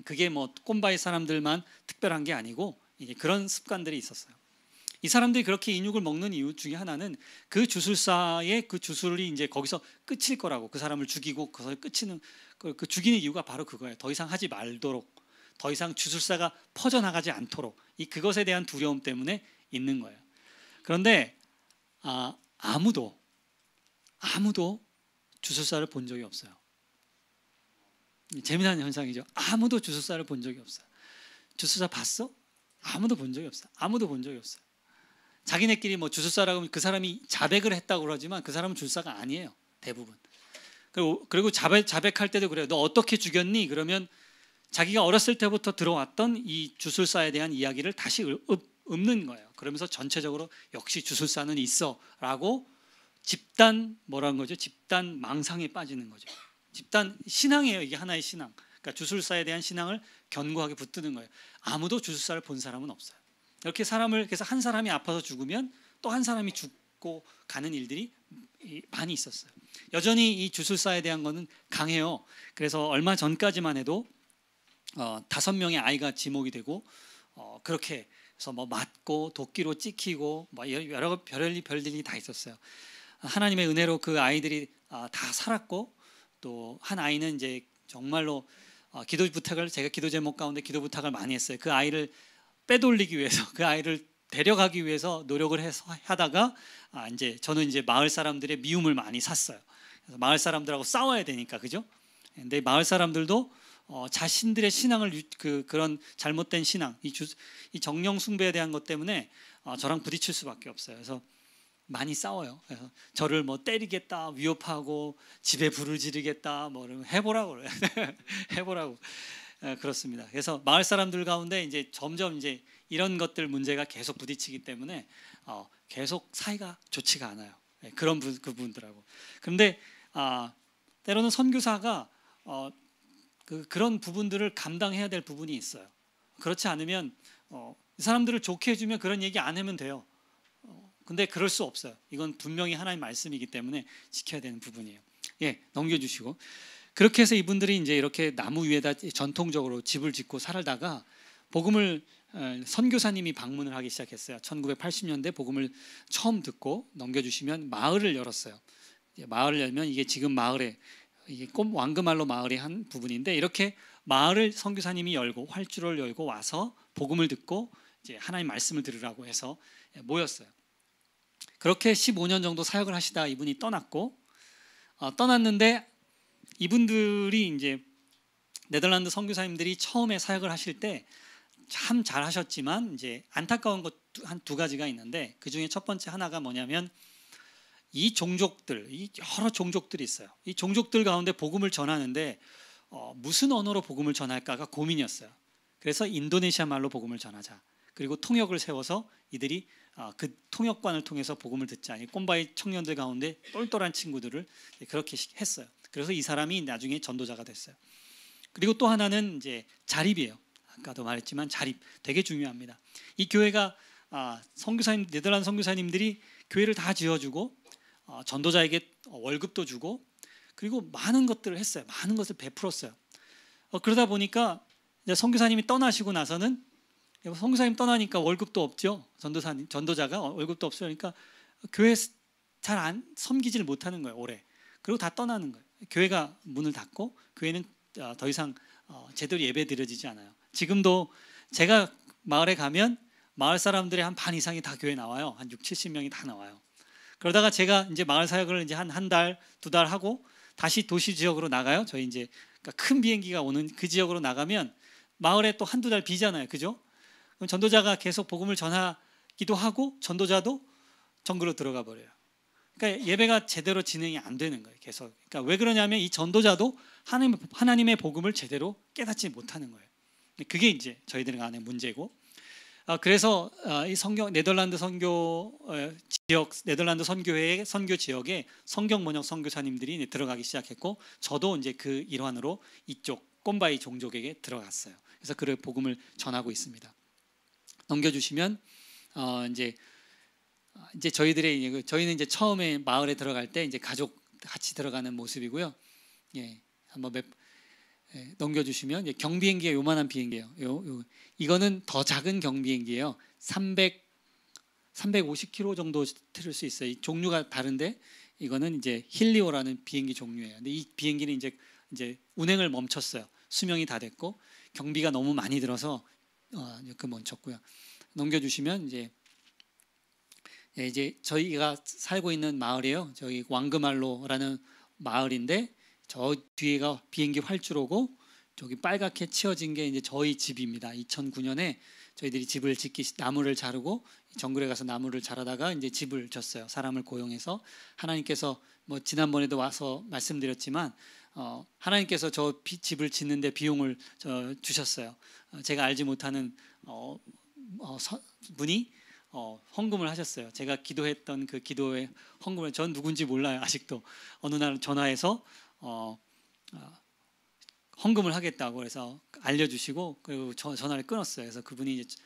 그게 뭐 꼼바이 사람들만 특별한 게 아니고 이게 그런 습관들이 있었어요. 이 사람들이 그렇게 인육을 먹는 이유 중에 하나는 그 주술사의 그 주술이 이제 거기서 끝일 거라고, 그 사람을 죽이고 거기서 끝이는 그 죽이는 이유가 바로 그거예요. 더 이상 하지 말도록, 더 이상 주술사가 퍼져나가지 않도록 그것에 대한 두려움 때문에 있는 거예요. 그런데 아무도 주술사를 본 적이 없어요. 재미난 현상이죠. 아무도 주술사를 본 적이 없어요. 주술사 봤어? 아무도 본 적이 없어요. 아무도 본 적이 없어요. 자기네끼리 뭐 주술사라고 하면 그 사람이 자백을 했다고 그러지만 그 사람은 주술사가 아니에요. 대부분. 그리고 자백할 때도 그래요. 너 어떻게 죽였니? 그러면 자기가 어렸을 때부터 들어왔던 이 주술사에 대한 이야기를 다시 읊는 거예요. 그러면서 전체적으로 역시 주술사는 있어라고 집단 뭐라는 거죠? 집단 망상에 빠지는 거죠. 집단 신앙이에요. 이게 하나의 신앙. 그러니까 주술사에 대한 신앙을 견고하게 붙드는 거예요. 아무도 주술사를 본 사람은 없어요. 이렇게 사람을 그래서 한 사람이 아파서 죽으면 또 한 사람이 죽고 가는 일들이 많이 있었어요. 여전히 이 주술사에 대한 거는 강해요. 그래서 얼마 전까지만 해도 5명의 아이가 지목이 되고 그렇게 해서 뭐 맞고 도끼로 찍히고 뭐 여러 별일이 다 있었어요. 하나님의 은혜로 그 아이들이 다 살았고 또 한 아이는 이제 정말로 기도 부탁을 제가 기도 제목 가운데 기도 부탁을 많이 했어요. 그 아이를 빼돌리기 위해서 그 아이를 데려가기 위해서 노력을 해서 하다가 이제 저는 이제 마을 사람들의 미움을 많이 샀어요. 그래서 마을 사람들하고 싸워야 되니까 그죠? 근데 마을 사람들도 자신들의 신앙을 그런 잘못된 신앙, 이 정령 숭배에 대한 것 때문에 저랑 부딪힐 수밖에 없어요. 그래서 많이 싸워요. 그래서 저를 뭐 때리겠다, 위협하고 집에 불을 지르겠다, 뭐 해보라고 그래요. 해보라고. 그렇습니다. 그래서 마을 사람들 가운데 이제 점점 이제 이런 것들 문제가 계속 부딪히기 때문에 계속 사이가 좋지가 않아요. 그런 그분들하고. 그런데 때로는 선교사가 그런 부분들을 감당해야 될 부분이 있어요. 그렇지 않으면 이 사람들을 좋게 해주면 그런 얘기 안 하면 돼요. 근데 그럴 수 없어요. 이건 분명히 하나님 말씀이기 때문에 지켜야 되는 부분이에요. 예, 넘겨주시고. 그렇게 해서 이분들이 이제 이렇게 나무 위에다 전통적으로 집을 짓고 살다가 복음을 선교사님이 방문을 하기 시작했어요. 1980년대 복음을 처음 듣고 넘겨주시면 마을을 열었어요. 마을을 열면 이게 지금 마을에 이게 왕그말로 마을의 한 부분인데 이렇게 마을을 선교사님이 열고 활주로를 열고 와서 복음을 듣고 이제 하나님 말씀을 들으라고 해서 모였어요. 그렇게 15년 정도 사역을 하시다 이분이 떠났고 떠났는데 이분들이 이제 네덜란드 선교사님들이 처음에 사역을 하실 때 참 잘하셨지만 이제 안타까운 것 한 두 가지가 있는데 그 중에 첫 번째 하나가 뭐냐면 이 종족들, 이 여러 종족들이 있어요. 이 종족들 가운데 복음을 전하는데 무슨 언어로 복음을 전할까가 고민이었어요. 그래서 인도네시아 말로 복음을 전하자. 그리고 통역을 세워서 이들이 그 통역관을 통해서 복음을 듣자. 꼼바이 청년들 가운데 똘똘한 친구들을 그렇게 했어요. 그래서 이 사람이 나중에 전도자가 됐어요. 그리고 또 하나는 이제 자립이에요. 아까도 말했지만 자립 되게 중요합니다. 이 교회가 선교사님 네덜란드 선교사님들이 교회를 다 지어주고 전도자에게 월급도 주고 그리고 많은 것들을 했어요. 많은 것을 베풀었어요. 그러다 보니까 이제 선교사님이 떠나시고 나서는 선교사님 떠나니까 월급도 없죠. 전도자가 월급도 없어요. 그러니까 교회 잘 안 섬기지를 못하는 거예요. 오래. 그리고 다 떠나는 거예요. 교회가 문을 닫고 교회는 더 이상 제대로 예배 드려지지 않아요. 지금도 제가 마을에 가면 마을 사람들의 한 반 이상이 다 교회 나와요. 한 60-70명이 다 나와요. 그러다가 제가 이제 마을 사역을 이제 한 달, 2달 하고 다시 도시 지역으로 나가요. 저희 이제 그러니까 큰 비행기가 오는 그 지역으로 나가면 마을에 또 한두 달 비잖아요. 그죠? 그럼 전도자가 계속 복음을 전하기도 하고 전도자도 정글로 들어가 버려요. 그러니까 예배가 제대로 진행이 안 되는 거예요. 계속. 그러니까 왜 그러냐면 이 전도자도 하나님의 복음을 제대로 깨닫지 못하는 거예요. 그게 이제 저희들 간의 문제고. 그래서 이 네덜란드 선교 지역, 네덜란드 선교회의 선교 지역에 성경 번역 선교사님들이 들어가기 시작했고, 저도 이제 그 일환으로 이쪽 꼼바이 종족에게 들어갔어요. 그래서 그 복음을 전하고 있습니다. 넘겨주시면 이제 저희는 이제 처음에 마을에 들어갈 때 이제 가족 같이 들어가는 모습이고요. 예, 한번 넘겨주시면 경비행기가 요만한 비행기예요. 이거는 더 작은 경비행기예요. 350km 정도 틀을 수 있어요. 이 종류가 다른데 이거는 이제 힐리오라는 비행기 종류예요. 근데 이 비행기는 이제 운행을 멈췄어요. 수명이 다 됐고 경비가 너무 많이 들어서 멈췄고요. 넘겨주시면 이제 저희가 살고 있는 마을이에요. 저희 왕그말로라는 마을인데 저 뒤에가 비행기 활주로고 저기 빨갛게 치어진 게 이제 저희 집입니다. 2009년에 저희들이 집을 나무를 자르고 정글에 가서 나무를 자르다가 이제 집을 졌어요. 사람을 고용해서 하나님께서 뭐 지난번에도 와서 말씀드렸지만 하나님께서 저 집을 짓는데 비용을 주셨어요. 제가 알지 못하는 분이 헌금을 하셨어요. 제가 기도했던 그 기도의 헌금을 전 누군지 몰라요. 아직도 어느 날 전화해서 헌금을 하겠다고 그래서 알려주시고 그리고 전화를 끊었어요. 그래서 그분이 이제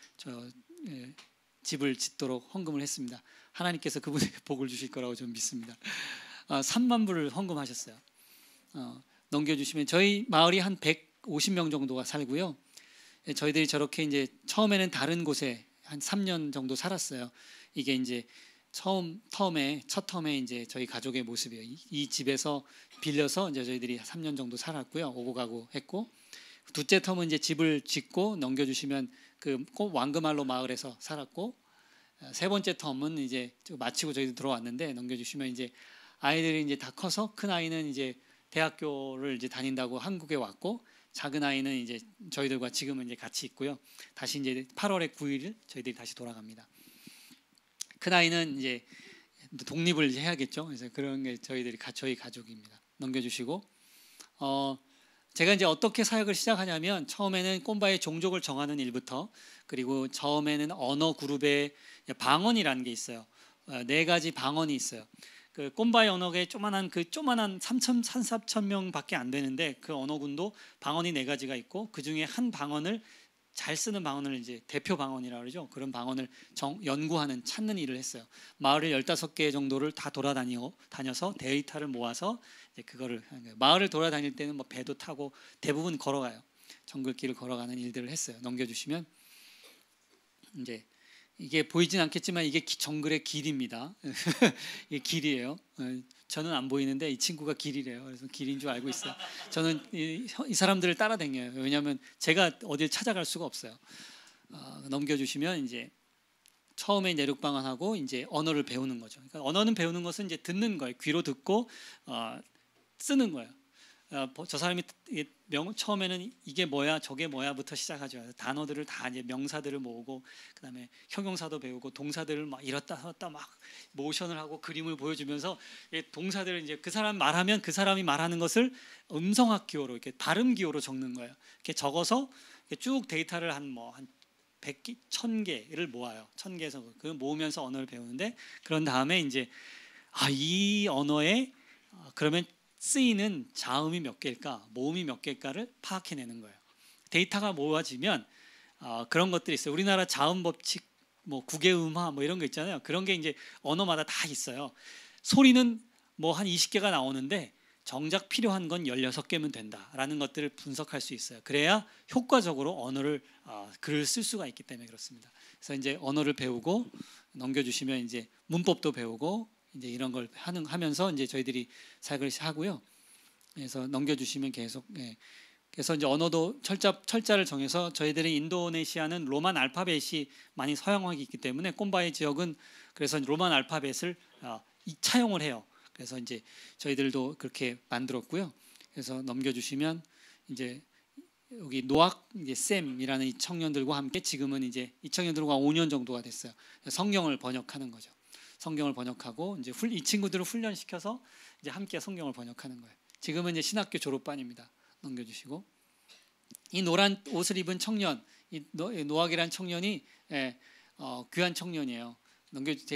집을 짓도록 헌금을 했습니다. 하나님께서 그분에게 복을 주실 거라고 저는 믿습니다. 3만 불을 헌금하셨어요. 넘겨주시면 저희 마을이 한 150명 정도가 살고요. 저희들이 저렇게 이제 처음에는 다른 곳에 한 3년 정도 살았어요. 이게 이제 첫 텀에 이제 저희 가족의 모습이에요. 이 집에서 빌려서 이제 저희들이 3년 정도 살았고요. 오고 가고 했고, 둘째 텀은 이제 집을 짓고 넘겨주시면 그 왕금알로 마을에서 살았고, 세 번째 텀은 이제 마치고 저희도 들어왔는데 넘겨주시면 이제 아이들이 이제 다 커서 큰 아이는 이제 대학교를 이제 다닌다고 한국에 왔고, 작은 아이는 이제 저희들과 지금은 이제 같이 있고요. 다시 이제 8월에 9일 저희들이 다시 돌아갑니다. 큰 아이는 이제 독립을 이제 해야겠죠. 그래서 그런 게 저희 가족입니다. 넘겨주시고, 제가 이제 어떻게 사역을 시작하냐면 처음에는 꼼바의 종족을 정하는 일부터, 그리고 처음에는 언어 그룹의 방언이라는 게 있어요. 4가지 방언이 있어요. 그 꼼바의 언어에 조만한 3,4천 명밖에 안 되는데 그 언어군도 방언이 4가지가 있고 그 중에 한 방언을 잘 쓰는 방언을 이제 대표 방언이라고 그러죠. 그런 방언을 연구하는 찾는 일을 했어요. 마을을 15개 정도를 다 돌아다녀서 데이터를 모아서 이제 그거를 하는 거예요. 마을을 돌아다닐 때는 뭐 배도 타고 대부분 걸어가요. 정글길을 걸어가는 일들을 했어요. 넘겨주시면 이제 이게 보이진 않겠지만 이게 정글의 길입니다. 이게 길이에요. 저는 안 보이는데 이 친구가 길이래요. 그래서 길인 줄 알고 있어요. 저는 이 사람들을 따라다녀요. 왜냐하면 제가 어딜 찾아갈 수가 없어요. 넘겨주시면 이제 처음에 내륙방언하고 이제 언어를 배우는 거죠. 그러니까 언어는 배우는 것은 이제 듣는 거예요. 귀로 듣고 쓰는 거예요. 저 사람이 처음에는 이게 뭐야 저게 뭐야부터 시작하죠. 단어들을 다 이제 명사들을 모으고 그다음에 형용사도 배우고 동사들을 막 이렇다 저렇다 막 모션을 하고 그림을 보여주면서 동사들을 이제 그 사람 말하면 그 사람이 말하는 것을 음성학 기호로 이렇게 발음 기호로 적는 거예요. 이렇게 적어서 쭉 데이터를 한 100개, 1000개를 모아요. 1000개에서 그 모으면서 언어를 배우는데 그런 다음에 이제 이 언어에 그러면 쓰이는 자음이 몇 개일까, 모음이 몇 개일까를 파악해내는 거예요. 데이터가 모아지면 그런 것들이 있어요. 우리나라 자음 법칙, 뭐 국외음화 뭐 이런 거 있잖아요. 그런 게 이제 언어마다 다 있어요. 소리는 뭐 한 20개가 나오는데 정작 필요한 건 16개면 된다라는 것들을 분석할 수 있어요. 그래야 효과적으로 언어를 글을 쓸 수가 있기 때문에 그렇습니다. 그래서 이제 언어를 배우고 넘겨주시면 이제 문법도 배우고 이제 이런 걸 하면서 이제 저희들이 사역을 하고요. 그래서 넘겨주시면 계속 그래서 이제 언어도 철자를 정해서 저희들이 인도네시아는 로만 알파벳이 많이 서양화가 있기 때문에 꼼바이 지역은 그래서 로만 알파벳을 차용을 해요. 그래서 이제 저희들도 그렇게 만들었고요. 그래서 넘겨주시면 이제 여기 노악 이제 쌤이라는 이 청년들과 함께 지금은 이제 이 청년들과 5년 정도가 됐어요. 성경을 번역하는 거죠. 성경을 번역하고 이제 이 친구들을 훈련시켜서 이제 함께 성경을 번역하는 거예요. 지금은 이제 신학교 졸업반입니다. 넘겨주시고 이 노란 옷을 입은 청년, 이 노악이라는 청년이 귀한 청년이에요.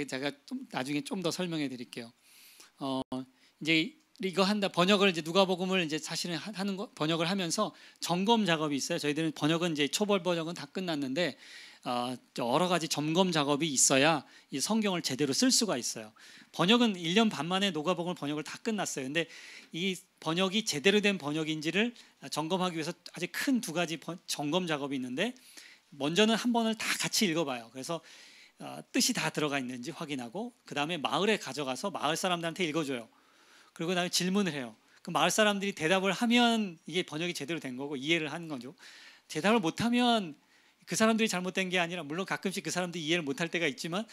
제가 나중에 좀 더 설명해 드릴게요. 이제 이거 번역을 이제 누가복음을 이제 사실은 하는 거 번역을 하면서 점검 작업이 있어요. 저희들은 번역은 이제 초벌 번역은 다 끝났는데 여러 가지 점검 작업이 있어야 이 성경을 제대로 쓸 수가 있어요. 번역은 1년 반 만에 누가복음 번역을 다 끝났어요. 근데 이 번역이 제대로 된 번역인지를 점검하기 위해서 아주 큰 2가지 점검 작업이 있는데 먼저는 한 번을 다 같이 읽어봐요. 그래서 뜻이 다 들어가 있는지 확인하고 그 다음에 마을에 가져가서 마을 사람들한테 읽어줘요. 그리고 그다음에 질문을 해요. 그 마을 사람들이 대답을 하면 이게 번역이 제대로 된 거고 이해를 하는 거죠. 대답을 못하면 그 사람들이 잘못된 게 아니라 물론 가끔씩 그 사람들이 이해를 못할 때가 있지만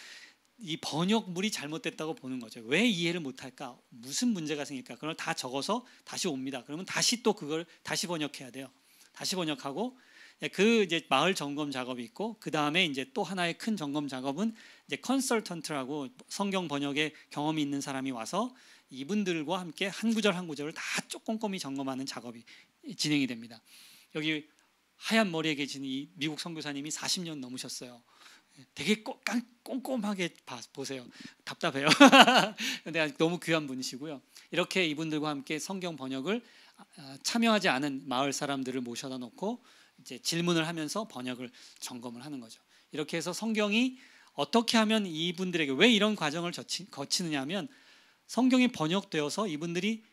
이 번역물이 잘못됐다고 보는 거죠. 왜 이해를 못할까? 무슨 문제가 생길까? 그걸 다 적어서 다시 옵니다. 그러면 다시 또 그걸 다시 번역해야 돼요. 다시 번역하고 그 이제 마을 점검 작업이 있고 그 다음에 이제 또 하나의 큰 점검 작업은 이제 컨설턴트라고 성경 번역에 경험이 있는 사람이 와서 이분들과 함께 한 구절 한 구절을 다 꼼꼼히 점검하는 작업이 진행이 됩니다. 여기 하얀 머리에 계신 이 미국 선교사님이 40년 넘으셨어요. 되게 꼼꼼하게 보세요. 답답해요. 근데 너무 귀한 분이시고요. 이렇게 이분들과 함께 성경 번역을 참여하지 않은 마을 사람들을 모셔다 놓고 이제 질문을 하면서 번역을 점검을 하는 거죠. 이렇게 해서 성경이 어떻게 하면 이분들에게 왜 이런 과정을 거치느냐 하면 성경이 번역되어서 이분들이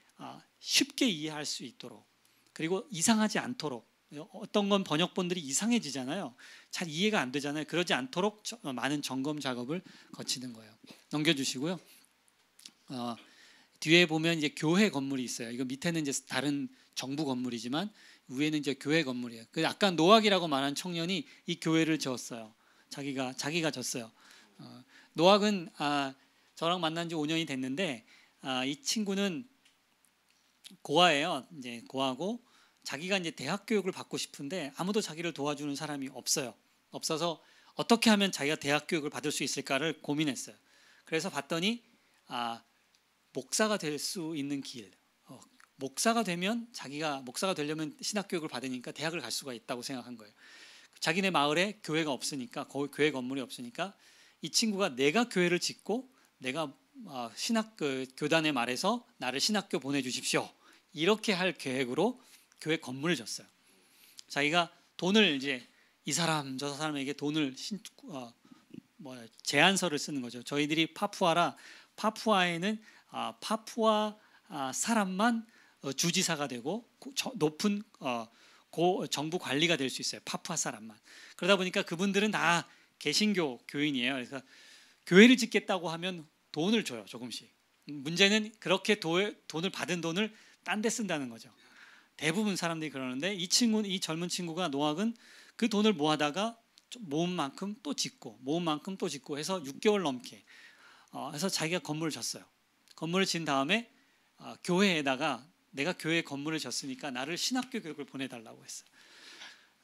쉽게 이해할 수 있도록, 그리고 이상하지 않도록, 어떤 건 번역본들이 이상해지잖아요. 잘 이해가 안 되잖아요. 그러지 않도록 많은 점검 작업을 거치는 거예요. 넘겨주시고요. 뒤에 보면 이제 교회 건물이 있어요. 이거 밑에는 이제 다른 정부 건물이지만 위에는 이제 교회 건물이에요. 그 아까 노악이라고 말한 청년이 이 교회를 지었어요. 자기가 졌어요. 노악은 저랑 만난 지 5년이 됐는데 이 친구는 고아예요. 이제 고아고 자기가 이제 대학 교육을 받고 싶은데 아무도 자기를 도와주는 사람이 없어서 어떻게 하면 자기가 대학 교육을 받을 수 있을까를 고민했어요. 그래서 봤더니 목사가 될 수 있는 길, 목사가 되려면 신학 교육을 받으니까 대학을 갈 수가 있다고 생각한 거예요. 자기네 마을에 교회가 없으니까, 교회 건물이 없으니까 이 친구가 내가 교회를 짓고 내가 교단에 말해서 나를 신학교 보내주십시오, 이렇게 할 계획으로 교회 건물을 졌어요. 자기가 돈을 이제 이 사람 저 사람에게 돈을 제안서를 쓰는 거죠. 저희들이 파푸아에는 파푸아 사람만 주지사가 되고 높은 정부 관리가 될 수 있어요. 파푸아 사람만. 그러다 보니까 그분들은 다 개신교 교인이에요. 그래서 교회를 짓겠다고 하면 돈을 줘요, 조금씩. 문제는 그렇게 돈을 받은 돈을 딴 데 쓴다는 거죠. 대부분 사람들이 그러는데 이 젊은 친구가 노악은 그 돈을 모아다가 모은 만큼 또 짓고 해서 6개월 넘게 해서 자기가 건물을 졌어요. 건물을 진 다음에 교회에다가 내가 교회 건물을 졌으니까 나를 신학교 교육을 보내달라고 했어요.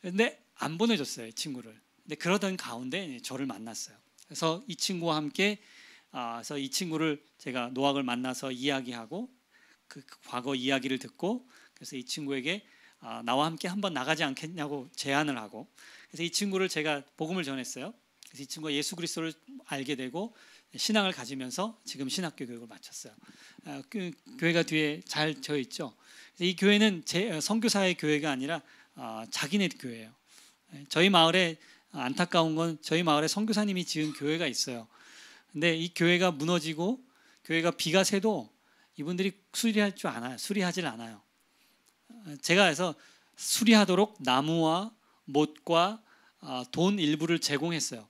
근데 안 보내줬어요, 이 친구를. 근데 그러던 가운데 저를 만났어요. 그래서 이 친구와 함께 그래서 이 친구를 제가 노악을 만나서 이야기하고 그 과거 이야기를 듣고, 그래서 이 친구에게 나와 함께 한번 나가지 않겠냐고 제안을 하고, 그래서 이 친구를 제가 복음을 전했어요. 그래서 이 친구가 예수 그리스도를 알게 되고 신앙을 가지면서 지금 신학교 교육을 마쳤어요. 그 교회가 뒤에 잘 져 있죠. 이 교회는 선교사의 교회가 아니라 자기네 교회예요. 저희 마을에 안타까운 건 저희 마을에 선교사님이 지은 교회가 있어요. 근데 이 교회가 무너지고 교회가 비가 새도 이분들이 수리하질 않아요. 제가 해서 수리하도록 나무와 못과 돈 일부를 제공했어요.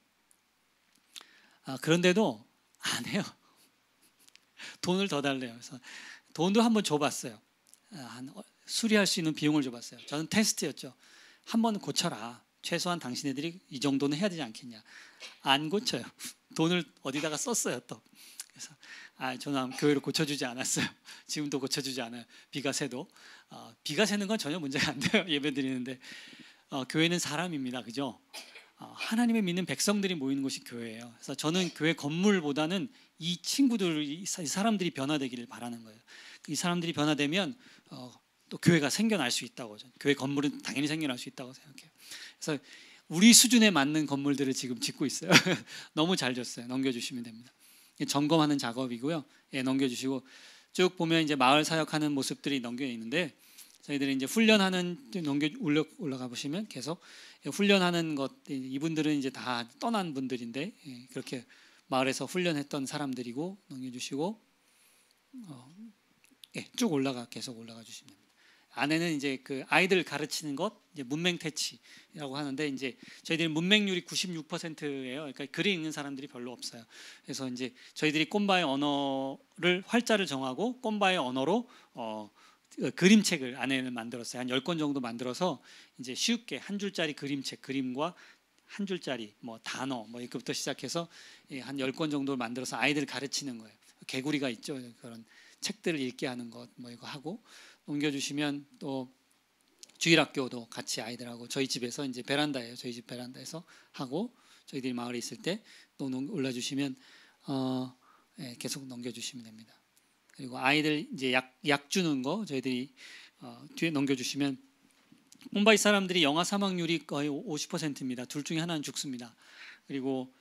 그런데도 안 해요. 돈을 더 달래요. 그래서 돈도 한번 줘봤어요. 수리할 수 있는 비용을 줘봤어요. 저는 테스트였죠. 한번 고쳐라. 최소한 당신네들이 이 정도는 해야 되지 않겠냐. 안 고쳐요. 돈을 어디다가 썼어요, 또. 그래서 저는 교회를 고쳐주지 않았어요. 지금도 고쳐주지 않아요. 비가 새도. 비가 새는 건 전혀 문제가 안 돼요. 예배드리는데 교회는 사람입니다, 그죠? 하나님의 믿는 백성들이 모이는 곳이 교회예요. 그래서 저는 교회 건물보다는 이 사람들이 변화되기를 바라는 거예요. 이 사람들이 변화되면 또 교회가 생겨날 수 있다고. 교회 건물은 당연히 생겨날 수 있다고 생각해요. 그래서 우리 수준에 맞는 건물들을 지금 짓고 있어요. 너무 잘 졌어요. 넘겨주시면 됩니다. 점검하는 작업이고요. 넘겨주시고 쭉 보면 이제 마을 사역하는 모습들이 넘겨 있는데, 저희들이 이제 훈련하는 올라가 보시면 계속 훈련하는 것, 이분들은 이제 다 떠난 분들인데 그렇게 마을에서 훈련했던 사람들이고, 넘겨주시고 쭉 계속 올라가 주시면 됩니다. 안에는 이제 그 아이들 가르치는 것, 이제 문맹 퇴치라고 하는데, 이제 저희들이 문맹률이 96%예요. 그러니까 글이 읽는 사람들이 별로 없어요. 그래서 이제 저희들이 꼼바의 언어를 활자를 정하고 꼼바의 언어로 그림책을 안에는 만들었어요. 한 10권 정도 만들어서 이제 쉽게 한 줄짜리 그림책, 그림과 한 줄짜리 단어 이것부터 시작해서 한 10권 정도를 만들어서 아이들 가르치는 거예요. 개구리가 있죠. 그런 책들을 읽게 하는 것 이거 하고, 옮겨주시면 또 주일학교도 같이 아이들하고 저희 집에서 이제 베란다예요. 저희 집 베란다에서 하고, 저희들이 마을에 있을 때 또 올라주시면 계속 넘겨주시면 됩니다. 그리고 아이들 이제 약 주는 거 저희들이 뒤에 넘겨주시면, 뭄바이 사람들이 영아 사망률이 거의 50%입니다. 둘 중에 하나는 죽습니다. 그리고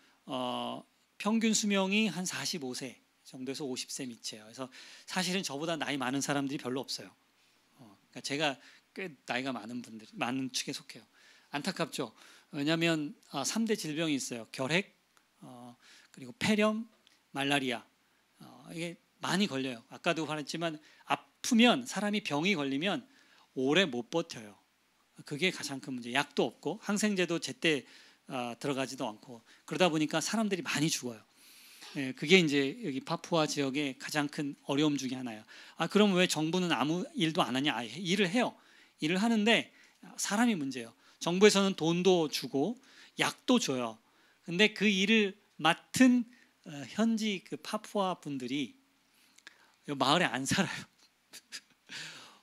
평균 수명이 한 45세 정도에서 50세 밑이에요. 그래서 사실은 저보다 나이 많은 사람들이 별로 없어요. 그러니까 제가 꽤 나이가 많은 축에 속해요. 안타깝죠. 왜냐하면 3대 질병이 있어요. 결핵, 그리고 폐렴, 말라리아. 이게 많이 걸려요. 아까도 말했지만 아프면 사람이 병이 걸리면 오래 못 버텨요. 그게 가장 큰 문제. 약도 없고 항생제도 제때 들어가지도 않고 그러다 보니까 사람들이 많이 죽어요. 예, 그게 이제 여기 파푸아 지역의 가장 큰 어려움 중에 하나예요. 그럼 왜 정부는 아무 일도 안 하냐? 일을 해요. 일을 하는데 사람이 문제예요. 정부에서는 돈도 주고 약도 줘요. 근데 그 일을 맡은 현지 그 파푸아 분들이 마을에 안 살아요.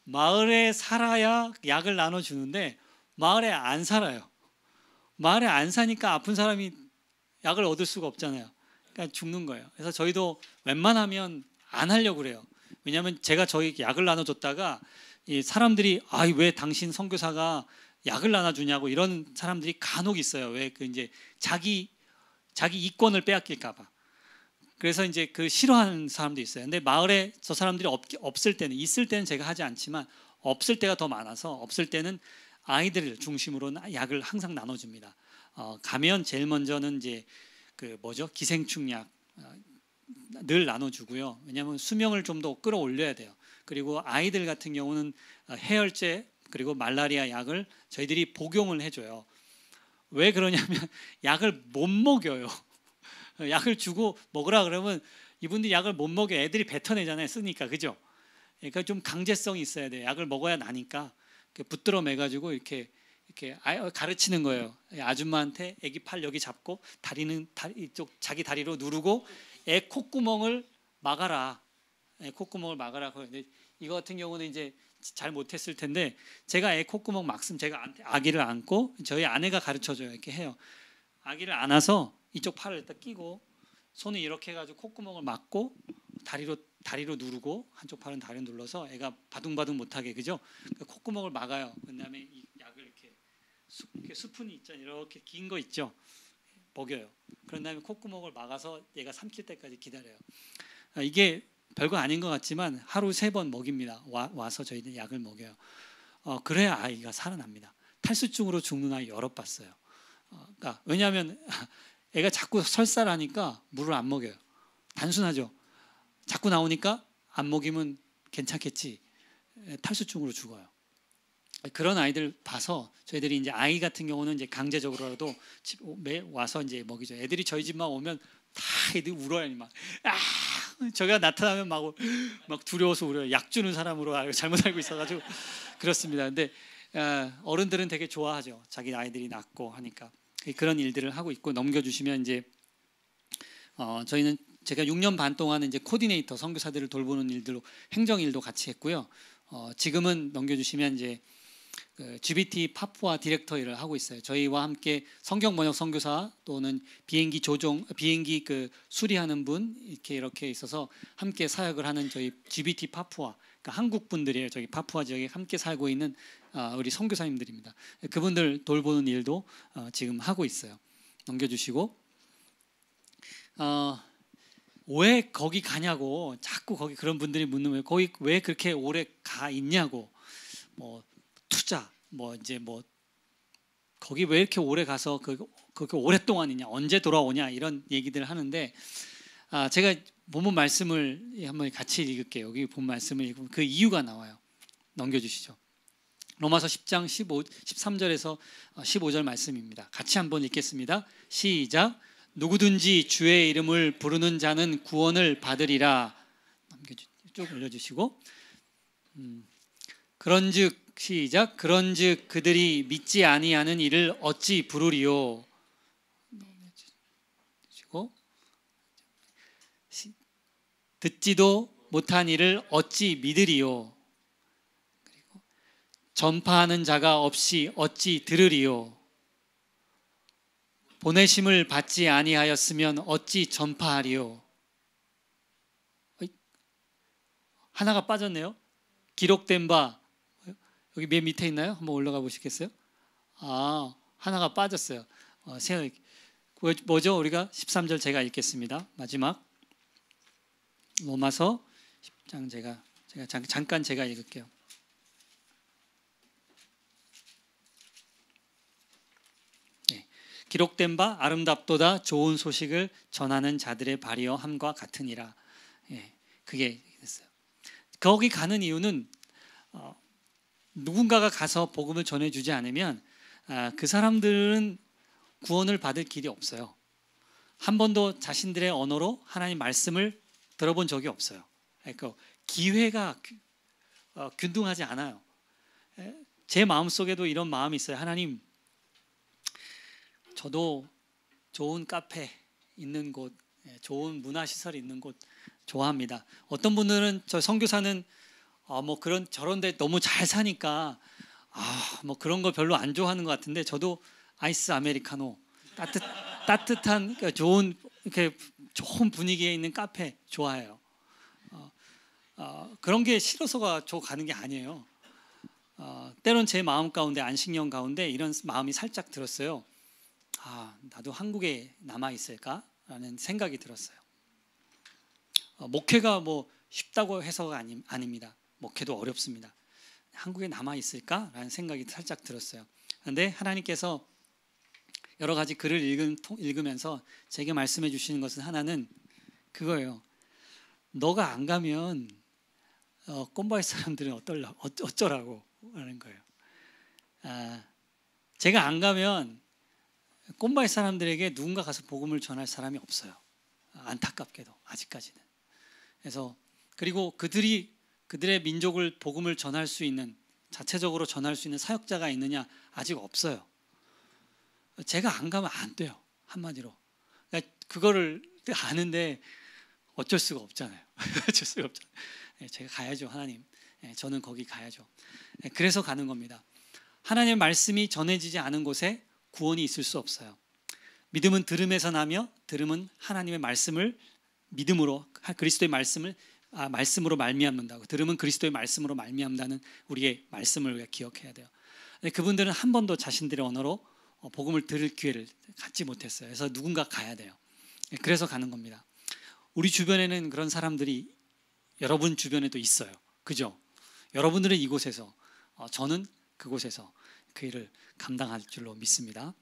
마을에 살아야 약을 나눠주는데 마을에 안 살아요. 마을에 안 사니까 아픈 사람이 약을 얻을 수가 없잖아요. 그러니까 죽는 거예요. 그래서 저희도 웬만하면 안 하려고 그래요. 왜냐하면 제가 저희 약을 나눠줬다가 이 사람들이 왜 당신 선교사가 약을 나눠주냐고 이런 사람들이 간혹 있어요. 왜 그 이제 자기 이권을 빼앗길까봐. 그래서 이제 그 싫어하는 사람도 있어요. 근데 마을에 저 사람들이 없을 때는, 있을 때는 제가 하지 않지만 없을 때가 더 많아서 없을 때는 아이들을 중심으로 약을 항상 나눠줍니다. 가면 제일 먼저는 이제 그 기생충약 늘 나눠주고요. 왜냐하면 수명을 좀 더 끌어올려야 돼요. 그리고 아이들 같은 경우는 해열제 그리고 말라리아 약을 저희들이 복용을 해줘요. 왜 그러냐면 약을 못 먹여요. 약을 주고 먹으라 그러면 이분들이 약을 못 먹여. 애들이 뱉어내잖아요. 쓰니까. 그죠? 그러니까 좀 강제성이 있어야 돼요. 약을 먹어야 나니까 붙들어 매가지고 이렇게 가르치는 거예요. 아줌마한테 애기 팔 여기 잡고 이쪽 자기 다리로 누르고 애 콧구멍을 막아라. 콧구멍을 막아라. 이거 같은 경우는 이제 잘 못했을 텐데 제가 애 콧구멍 막으면 제가 아기를 안고 저희 아내가 가르쳐줘요. 이렇게 해요. 아기를 안아서 이쪽 팔을 딱 끼고 손을 이렇게 해가지고 콧구멍을 막고 다리로 누르고 한쪽 팔은 다리로 눌러서 애가 바둥바둥 못하게 그죠? 콧구멍을 막아요. 그다음에 이 약을 이렇게 스푼이 있잖아요. 이렇게 긴 거 있죠. 먹여요. 그런 다음에 콧구멍을 막아서 얘가 삼킬 때까지 기다려요. 이게 별거 아닌 것 같지만 하루 3번 먹입니다. 와서 저희는 약을 먹여요. 그래야 아이가 살아납니다. 탈수증으로 죽는 아이 여러 봤어요. 그러니까 왜냐하면 애가 자꾸 설사하니까 물을 안 먹여요. 단순하죠. 자꾸 나오니까 안 먹이면 괜찮겠지. 탈수증으로 죽어요. 그런 아이들 봐서 저희들이 이제 아이 같은 경우는 이제 강제적으로라도 와서 이제 먹이죠. 애들이 저희 집만 오면 다 애들이 울어요. 저가 나타나면 막 두려워서 울어요. 약 주는 사람으로 잘못 알고 있어가지고 그렇습니다. 근데 어른들은 되게 좋아하죠. 자기 아이들이 낫고 하니까 그런 일들을 하고 있고 넘겨주시면 이제 저희는 제가 6년 반 동안 이제 코디네이터 선교사들을 돌보는 일들로 행정 일도 같이 했고요. 지금은 넘겨주시면 이제 GBT 파푸아 디렉터 일을 하고 있어요. 저희와 함께 성경 번역 선교사 또는 비행기 수리하는 분 이렇게 있어서 함께 사역을 하는 저희 GBT 파푸아 그러니까 한국 분들이에요. 저기 파푸아 지역에 함께 살고 있는 우리 선교사님들입니다. 그분들 돌보는 일도 지금 하고 있어요. 넘겨주시고 왜 거기 가냐고 자꾸 거기 그런 분들이 묻는 거예요. 거기 왜 그렇게 오래 가 있냐고 투자 거기 왜 이렇게 오래 가서 그렇게 오랫동안 있냐 언제 돌아오냐 이런 얘기들 하는데 제가 본문 말씀을 한번 같이 읽을게요. 여기 본 말씀을 읽으면 그 이유가 나와요. 넘겨주시죠. 로마서 10장 13절에서 15절 말씀입니다. 같이 한번 읽겠습니다. 시작. 누구든지 주의 이름을 부르는 자는 구원을 받으리라. 쭉 올려주시고 그런즉 시작. 그런즉 그들이 믿지 아니하는 이를 어찌 부르리요. 듣지도 못한 이를 어찌 믿으리요. 그리고 전파하는 자가 없이 어찌 들으리요. 보내심을 받지 아니하였으면 어찌 전파하리요. 하나가 빠졌네요. 기록된 바 여기 맨 밑에 있나요? 한번 올라가 보시겠어요? 하나가 빠졌어요. 뭐죠? 우리가 13절 제가 읽겠습니다. 마지막 로마서 10장 제가 잠깐 제가 읽을게요. 네. 기록된 바 아름답도다 좋은 소식을 전하는 자들의 발이여 함과 같으니라. 예, 그게 됐어요. 거기 가는 이유는 누군가가 가서 복음을 전해주지 않으면 그 사람들은 구원을 받을 길이 없어요. 한 번도 자신들의 언어로 하나님 말씀을 들어본 적이 없어요. 그러니까 기회가 균등하지 않아요. 제 마음속에도 이런 마음이 있어요. 하나님, 저도 좋은 카페 있는 곳, 좋은 문화시설 있는 곳 좋아합니다. 어떤 분들은 저 선교사는 뭐 그런 저런데 너무 잘 사니까 뭐 그런 거 별로 안 좋아하는 것 같은데 저도 아이스 아메리카노 따뜻한 좋은 이렇게 좋은 분위기에 있는 카페 좋아해요. 그런 게 싫어서가 저 가는 게 아니에요. 때론 제 마음 가운데 안식년 가운데 이런 마음이 살짝 들었어요. 나도 한국에 남아 있을까라는 생각이 들었어요. 목회가 뭐 쉽다고 해서가 아닙니다. 목회도 어렵습니다. 한국에 남아 있을까라는 생각이 살짝 들었어요. 그런데 하나님께서 여러 가지 글을 읽으면서 제게 말씀해 주시는 것은 하나는 그거예요. 너가 안 가면 꼼바이 사람들은 어쩌라고 하는 거예요. 제가 안 가면 꼼바이 사람들에게 누군가 가서 복음을 전할 사람이 없어요. 안타깝게도 아직까지는. 그래서 그리고 그들의 민족을 복음을 전할 수 있는 자체적으로 전할 수 있는 사역자가 있느냐 아직 없어요. 제가 안 가면 안 돼요. 한마디로. 그러니까 그거를 아는데 어쩔 수가 없잖아요. 어쩔 수가 없잖아요. 제가 가야죠, 하나님. 저는 거기 가야죠. 그래서 가는 겁니다. 하나님의 말씀이 전해지지 않은 곳에 구원이 있을 수 없어요. 믿음은 들음에서 나며 들음은 하나님의 말씀을 믿음으로 그리스도의 말씀으로 말미암는다고. 들음은 그리스도의 말씀으로 말미암다는 우리의 말씀을 우리가 기억해야 돼요. 그분들은 한 번도 자신들의 언어로 복음을 들을 기회를 갖지 못했어요. 그래서 누군가 가야 돼요. 그래서 가는 겁니다. 우리 주변에는 그런 사람들이 여러분 주변에도 있어요. 그죠? 여러분들은 이곳에서 저는 그곳에서 그 일을 감당할 줄로 믿습니다.